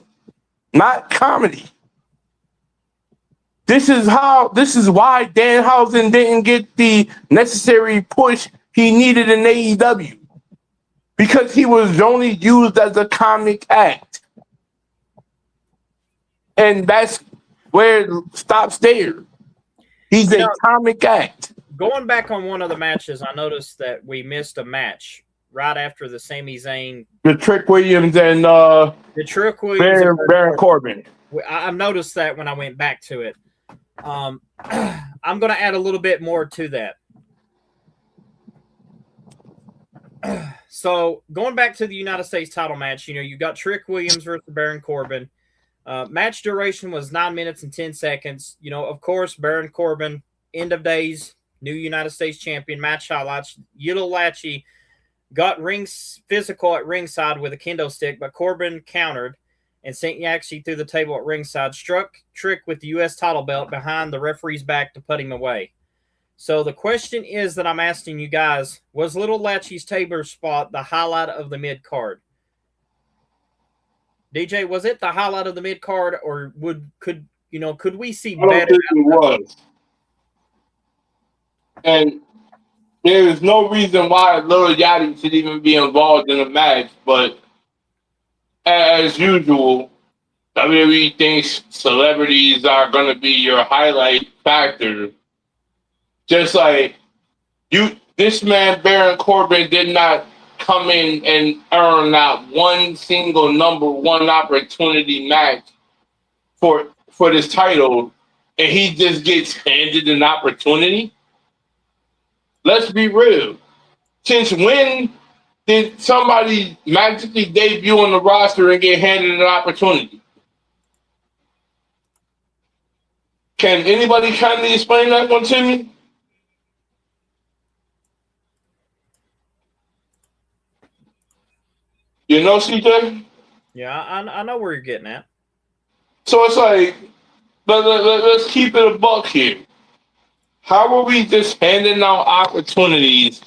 not comedy. This is why Danhausen didn't get the necessary push he needed in AEW. Because he was only used as a comic act. And that's where it stops there. He's a comic act. Going back on one of the matches, I noticed that we missed a match right after the Sami Zayn. The Trick Williams and Baron Corbin. I noticed that when I went back to it. I'm going to add a little bit more to that. So going back to the United States title match, you got Trick Williams versus Baron Corbin. Match duration was 9 minutes and 10 seconds. Of course, Baron Corbin, end of days, new United States champion. Match highlights: Yellow Latchy got physical at ringside with a kendo stick, but Corbin countered and sent Yaxie through the table at ringside, struck Trick with the U.S. title belt behind the referee's back to put him away. So the question is that I'm asking you guys, was Little Latchy's table spot the highlight of the mid-card? DJ, was it the highlight of the mid-card, or could we see better? I don't think it was. And there is no reason why Little Yachty should even be involved in the match, but as usual, WWE thinks celebrities are going to be your highlight factor. Just like this man, Baron Corbin, did not come in and earn not one single number one opportunity match for this title, and he just gets handed an opportunity. Let's be real. Since when did somebody magically debut on the roster and get handed an opportunity? Can anybody kindly explain that one to me? You know, CJ? Yeah, I know where you're getting at. So it's like, let's keep it a buck here. How are we just handing out opportunities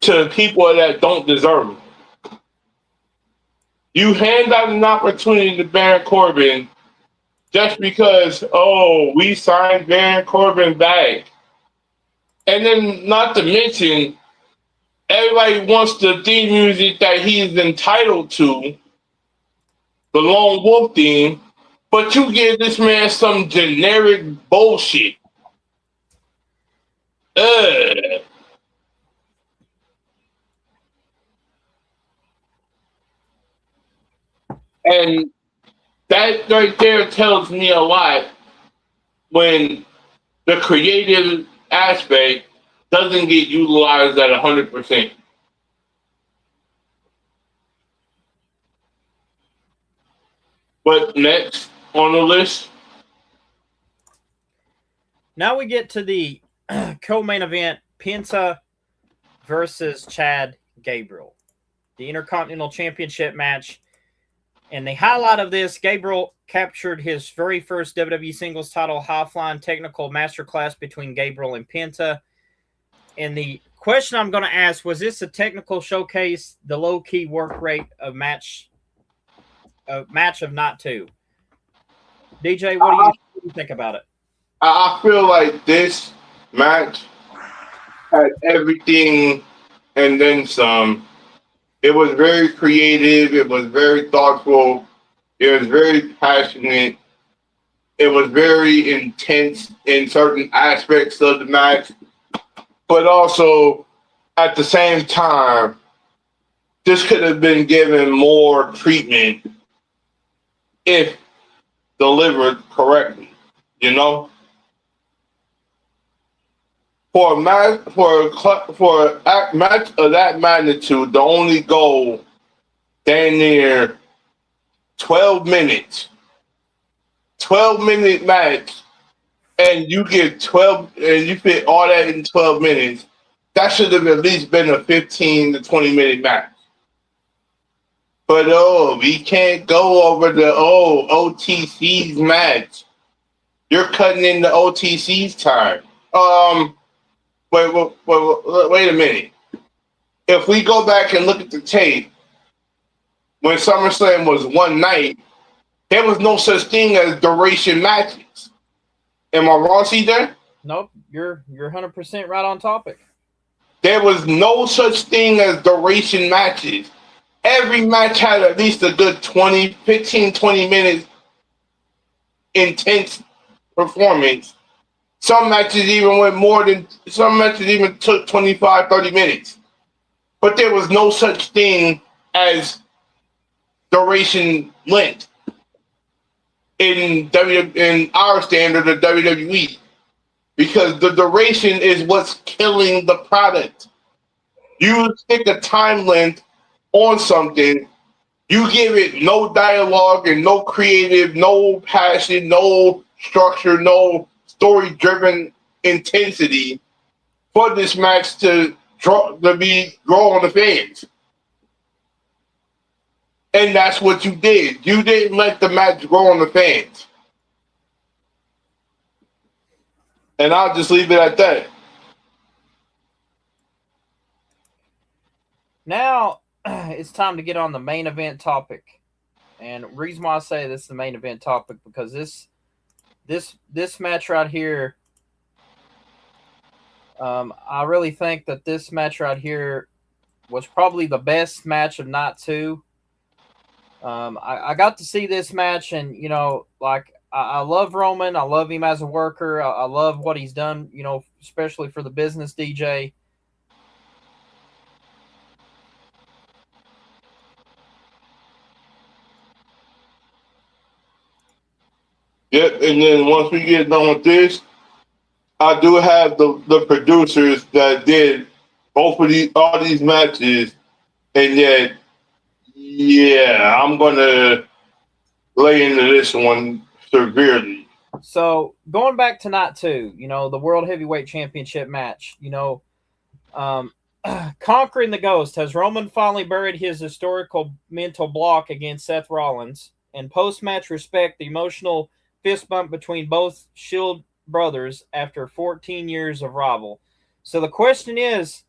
to people that don't deserve them? You hand out an opportunity to Baron Corbin just because, we signed Baron Corbin back. And then, not to mention, everybody wants the theme music that he's entitled to, the Lone Wolf theme, but you give this man some generic bullshit. And that right there tells me a lot when the creative aspect doesn't get utilized at 100%. But next on the list? Now we get to the co-main event, Penta versus Chad Gabriel. The Intercontinental Championship match. And the highlight of this, Gabriel captured his very first WWE Singles title high-flying technical masterclass between Gabriel and Penta. And the question I'm going to ask, was this a technical showcase, the low-key work rate of match of night two? DJ, what do you think about it? I feel like this match had everything and then some. It was very creative. It was very thoughtful. It was very passionate. It was very intense in certain aspects of the match, but also at the same time, this could have been given more treatment if delivered correctly. You know, for a match match of that magnitude, the only goal, damn near 12 minutes, 12-minute match, and you get 12, and you fit all that in 12 minutes. That should have at least been a 15 to 20-minute match. But we can't go over the OTC's match. You're cutting in the OTC's time. Wait a minute. If we go back and look at the tape, when SummerSlam was one night, there was no such thing as duration matches. Am I wrong, CJ? Nope, you're 100% right on topic. There was no such thing as duration matches. Every match had at least a good 20 minutes intense performance. Some matches even took 25, 30 minutes. But there was no such thing as duration length in our standard of WWE. Because the duration is what's killing the product. You stick a time length on something, you give it no dialogue and no creative, no passion, no structure, no story-driven intensity for this match to grow on the fans. And that's what you did. You didn't let the match grow on the fans. And I'll just leave it at that. Now, it's time to get on the main event topic. And the reason why I say this is the main event topic, because this match right here, I really think that this match right here was probably the best match of night 2. I got to see this match, and I love Roman. I love him as a worker. I love what he's done, especially for the business DJ. Yep, and then once we get done with this, I do have the producers that did all these matches, and yet, yeah, I'm gonna lay into this one severely. So going back to night 2, the World Heavyweight Championship match, conquering the Ghost, has Roman finally buried his historical mental block against Seth Rollins? And post-match respect, the emotional fist bump between both Shield brothers after 14 years of rival. So the question is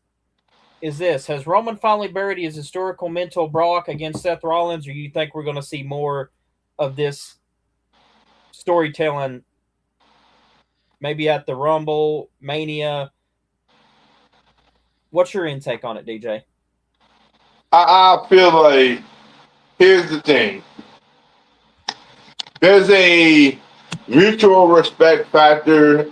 this: has Roman finally buried his historical mental block against Seth Rollins, or you think we're going to see more of this storytelling maybe at the Rumble, Mania? What's your intake on it, DJ? I feel like, here's the thing. There's a mutual respect factor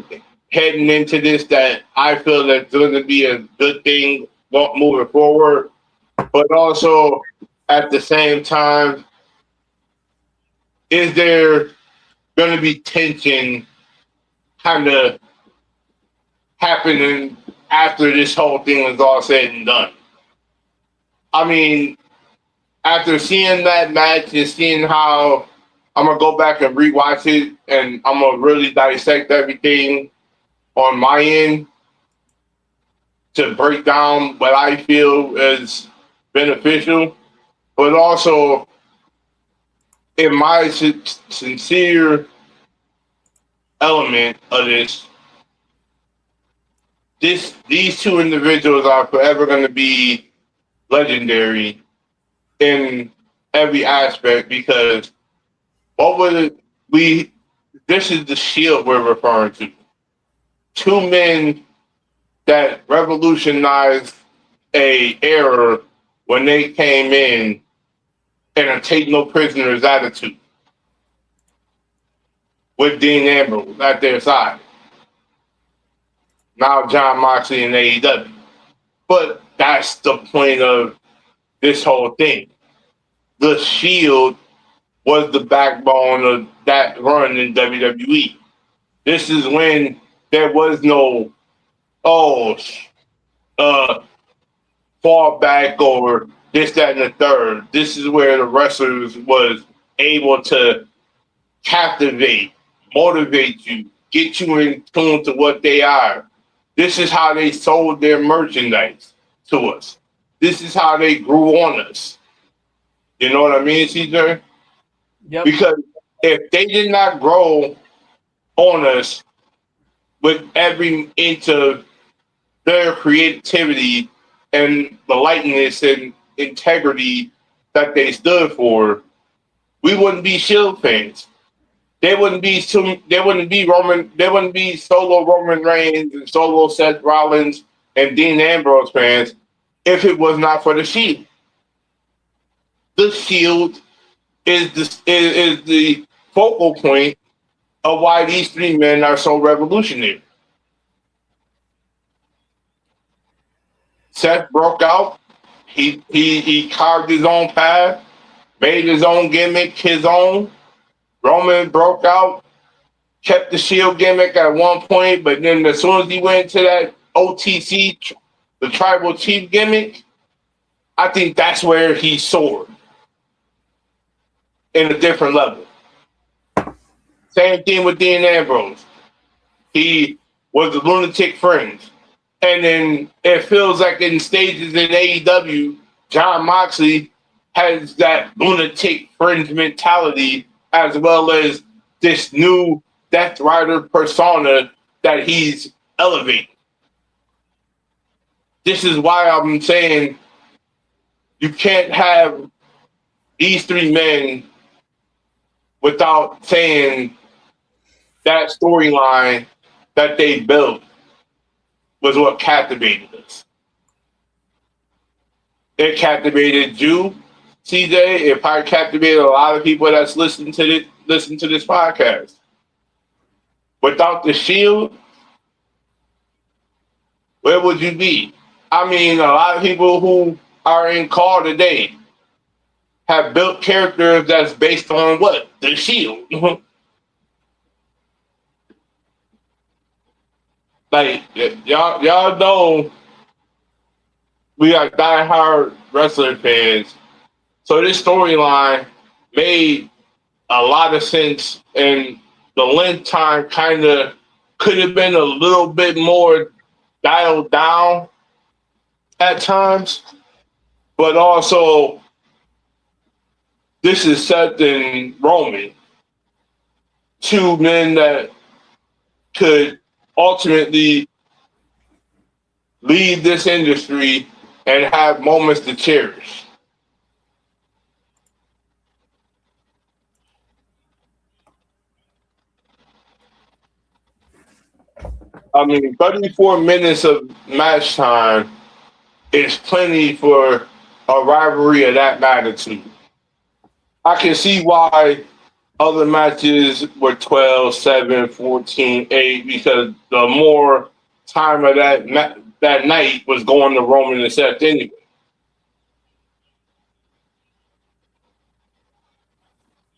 heading into this that I feel that's going to be a good thing moving forward. But also, at the same time, is there going to be tension kind of happening after this whole thing is all said and done? I mean, after seeing that match and seeing how I'm going to go back and rewatch it, and I'm going to really dissect everything on my end to break down what I feel is beneficial, but also in my sincere element of these two individuals are forever going to be legendary in every aspect, because this is the Shield we're referring to. Two men that revolutionized a era when they came in and a take no prisoners attitude. with Dean Ambrose at their side. Now John Moxley and AEW. But that's the point of this whole thing. The Shield was the backbone of that run in WWE. This is when there was no, fall back or this, that, and the third. This is where the wrestlers was able to captivate, motivate you, get you in tune to what they are. This is how they sold their merchandise to us. This is how they grew on us. You know what I mean, CJ? Yep. Because if they did not grow on us with every inch of their creativity and the lightness and integrity that they stood for, we wouldn't be Shield fans. There wouldn't be solo Roman Reigns and solo Seth Rollins and Dean Ambrose fans if it was not for the Shield. The Shield is the focal point of why these three men are so revolutionary. Seth broke out. He carved his own path, made his own gimmick his own. Roman broke out, kept the Shield gimmick at one point, but then as soon as he went to that OTC, the Tribal Chief gimmick, I think that's where he soared in a different level. Same thing with Dean Ambrose. He was the lunatic fringe. And then it feels like in stages in AEW, John Moxley has that lunatic fringe mentality as well as this new Death Rider persona that he's elevating. This is why I'm saying you can't have these three men without saying that storyline that they built was what captivated us. It captivated you, CJ. It probably captivated a lot of people that's listen to this podcast. Without the Shield, where would you be? I mean, a lot of people who are in call today have built characters that's based on what? The Shield. Like, y'all know we are diehard wrestler fans. So this storyline made a lot of sense, and the length time kind of could have been a little bit more dialed down at times. But also, this is Seth and Roman, two men that could ultimately lead this industry and have moments to cherish. I mean, 34 minutes of match time is plenty for a rivalry of that magnitude. I can see why other matches were 12, 7, 14, 8, because the more time of that night was going to Roman and Seth anyway.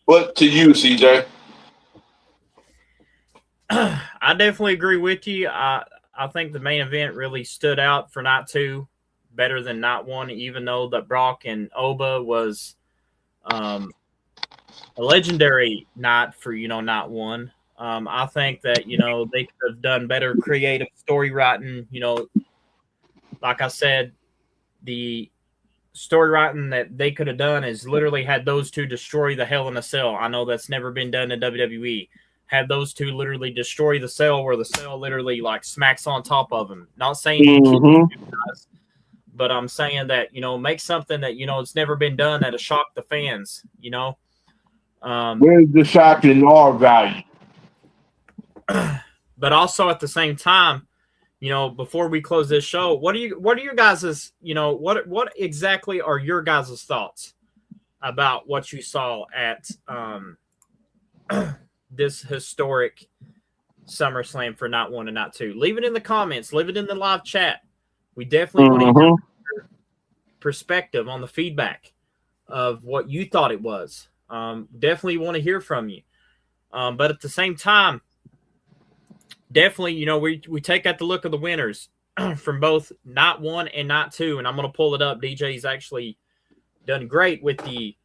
What to you, CJ? I definitely agree with you. I think the main event really stood out for night 2 better than night 1, even though that Brock and Oba was a legendary night for, night 1. I think that, they could have done better creative story writing. Like I said, the story writing that they could have done is literally had those two destroy the Hell in a Cell. I know that's never been done in WWE. Had those two literally destroy the cell where the cell literally like smacks on top of them. Not saying you can't do guys, but I'm saying that, make something that, it's never been done that'll shock the fans, Where's the shock in our value? But also at the same time, before we close this show, what are your guys's, what exactly are your guys' thoughts about what you saw at this historic SummerSlam for not 1 and not 2? Leave it in the comments. Leave it in the live chat. We definitely want to hear your perspective on the feedback of what you thought it was. Definitely want to hear from you. But at the same time, definitely, you know, we take out the look of the winners from both not 1 and not 2. And I'm going to pull it up. DJ's actually done great with the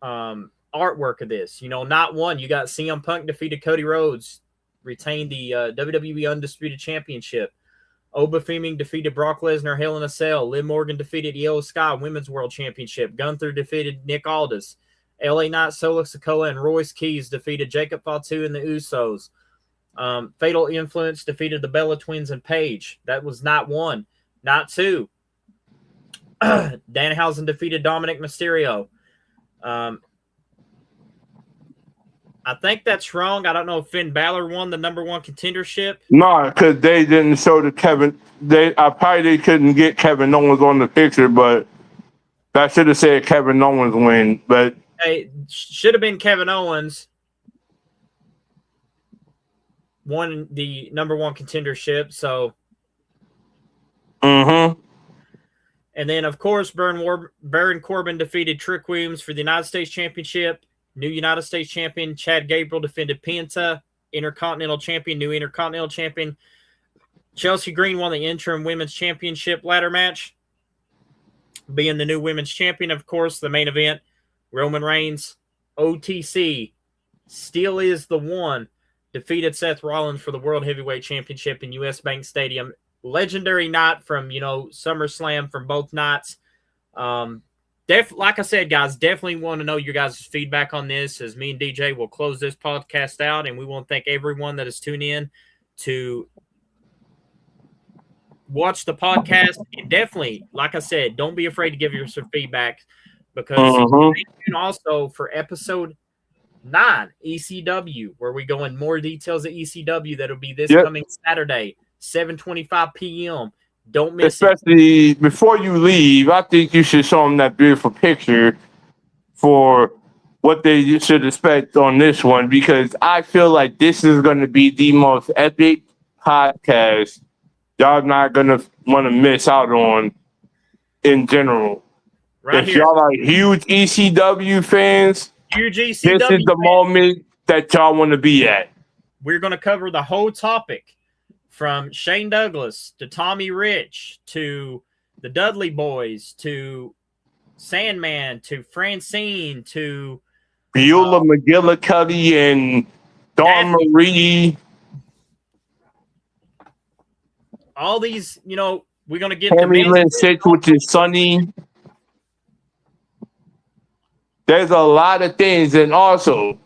artwork of this. You know, not 1, you got CM Punk defeated Cody Rhodes, retained the WWE Undisputed Championship. Oba Fleming defeated Brock Lesnar, Hell in a Cell. Liv Morgan defeated Io Sky, Women's World Championship. Gunther defeated Nick Aldis. LA Knight, Solo Sikoa, and Royce Keys defeated Jacob Fatu and the Usos. Fatal Influence defeated the Bella Twins and Paige. That was not 1. Not 2. Danhausen defeated Dominic Mysterio. I think that's wrong. I don't know if Finn Balor won the number 1 contendership. No, because they didn't show the Kevin. They couldn't get Kevin Owens on the picture, but that should have said Kevin Owens win. But it should have been Kevin Owens won the number 1 contendership. So, mm-hmm. And then of course Baron Corbin defeated Trick Williams for the United States Championship. New United States Champion Chad Gable defended Penta. Intercontinental Champion, new Intercontinental Champion. Chelsea Green won the interim Women's Championship ladder match, being the new Women's Champion. Of course, the main event, Roman Reigns, OTC, still is the one, defeated Seth Rollins for the World Heavyweight Championship in US Bank Stadium. Legendary night from, you know, SummerSlam from both nights. Like I said, guys, definitely want to know your guys' feedback on this, as me and DJ will close this podcast out, and we want to thank everyone that has tuned in to watch the podcast. And definitely, like I said, don't be afraid to give us some feedback, because stay tuned also for episode 9, ECW, where we go in more details of ECW. That'll be this coming Saturday, 7:25 p.m. Don't miss it. Especially before you leave, I think you should show them that beautiful picture for what they should expect on this one, because I feel like this is going to be the most epic podcast y'all not going to want to miss out on in general. Right if here. y'all are huge ECW fans, Huge ECW this is the moment that y'all want to be at. We're going to cover the whole topic, from Shane Douglas to Tommy Rich to the Dudley Boys to Sandman to Francine to Beulah McGillicuddy and Dawn Marie. All these, you know, we're going to get Tammy Lynn Six, which is Sunny. There's a lot of things. And also,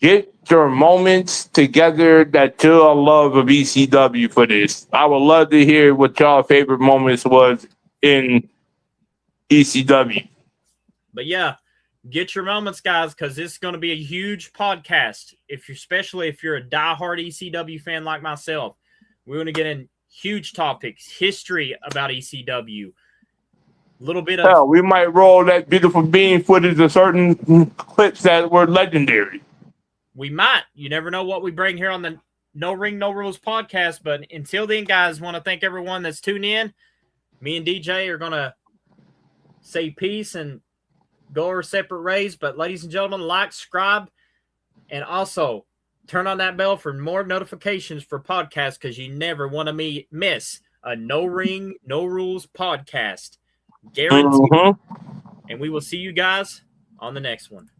get your moments together that you'll love of ECW for this. I would love to hear what y'all favorite moments was in ECW. But yeah, get your moments, guys, because this is going to be a huge podcast. Especially if you're a diehard ECW fan like myself, we're going to get in huge topics, history about ECW, a little bit of. Hell, we might roll that beautiful bean footage of certain clips that were legendary. We might. You never know what we bring here on the No Ring, No Rules podcast. But until then, guys, want to thank everyone that's tuned in. Me and DJ are going to say peace and go our separate ways. But ladies and gentlemen, like, subscribe, and also turn on that bell for more notifications for podcasts, because you never want to miss a No Ring, No Rules podcast. Guaranteed. And we will see you guys on the next one.